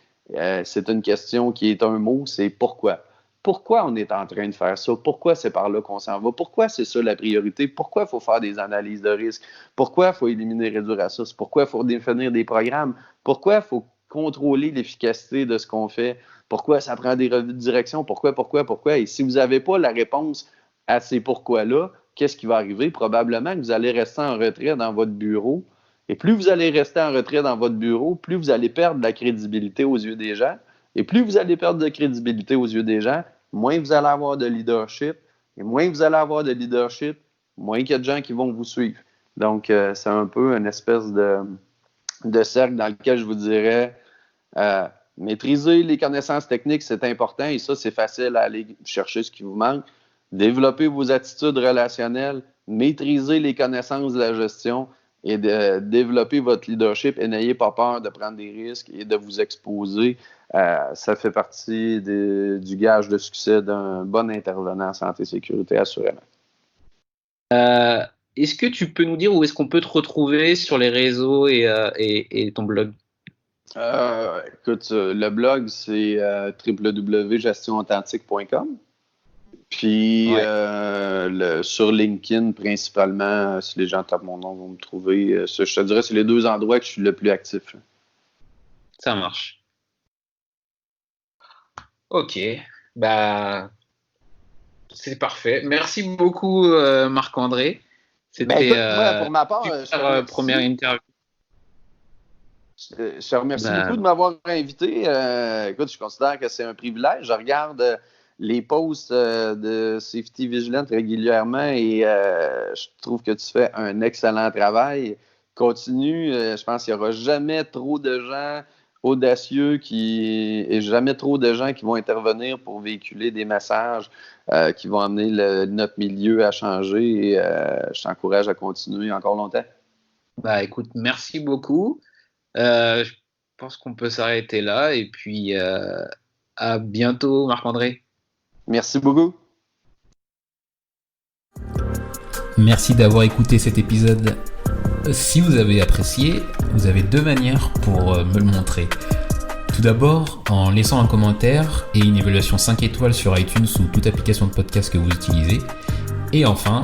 c'est une question qui est un mot, c'est pourquoi. Pourquoi on est en train de faire ça? Pourquoi c'est par là qu'on s'en va? Pourquoi c'est ça la priorité? Pourquoi il faut faire des analyses de risque? Pourquoi il faut éliminer, réduire à ça? Pourquoi il faut définir des programmes? Pourquoi il faut contrôler l'efficacité de ce qu'on fait? Pourquoi ça prend des revues de direction? Pourquoi? Et si vous n'avez pas la réponse à ces pourquoi-là, qu'est-ce qui va arriver? Probablement que vous allez rester en retrait dans votre bureau. Et plus vous allez rester en retrait dans votre bureau, plus vous allez perdre de la crédibilité aux yeux des gens. Et plus vous allez perdre de crédibilité aux yeux des gens, moins vous allez avoir de leadership. Et moins vous allez avoir de leadership, moins il y a de gens qui vont vous suivre. Donc, c'est un peu une espèce de cercle dans lequel je vous dirais maîtriser les connaissances techniques, c'est important. Et ça, c'est facile à aller chercher ce qui vous manque. Développer vos attitudes relationnelles, maîtriser les connaissances de la gestion et de développer votre leadership et n'ayez pas peur de prendre des risques et de vous exposer. Ça fait partie du gage de succès d'un bon intervenant en santé et sécurité, assurément. Est-ce que tu peux nous dire où est-ce qu'on peut te retrouver sur les réseaux et ton blog? Écoute, le blog, c'est www.gestionauthentique.com. Puis sur LinkedIn, principalement, si les gens tapent mon nom, vont me trouver. Je te dirais, c'est les deux endroits que je suis le plus actif. Ça marche. Ok, c'est parfait. Merci beaucoup, Marc-André. C'était pour ma part, première interview. Je te remercie beaucoup de m'avoir invité. Écoute, je considère que c'est un privilège. Je regarde les posts de Safety Vigilant régulièrement et je trouve que tu fais un excellent travail. Continue. Je pense qu'il n'y aura jamais trop de gens audacieux et jamais trop de gens qui vont intervenir pour véhiculer des messages qui vont amener notre milieu à changer et je t'encourage à continuer encore longtemps. Écoute, merci beaucoup. Je pense qu'on peut s'arrêter là et puis à bientôt, Marc-André. Merci beaucoup. Merci d'avoir écouté cet épisode. Si vous avez apprécié, vous avez deux manières pour me le montrer. Tout d'abord, en laissant un commentaire et une évaluation 5 étoiles sur iTunes ou toute application de podcast que vous utilisez. Et enfin,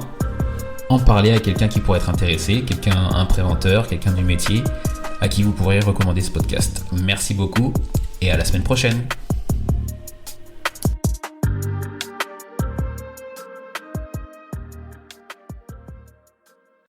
en parler à quelqu'un qui pourrait être intéressé, un préventeur, quelqu'un du métier, à qui vous pourrez recommander ce podcast. Merci beaucoup et à la semaine prochaine.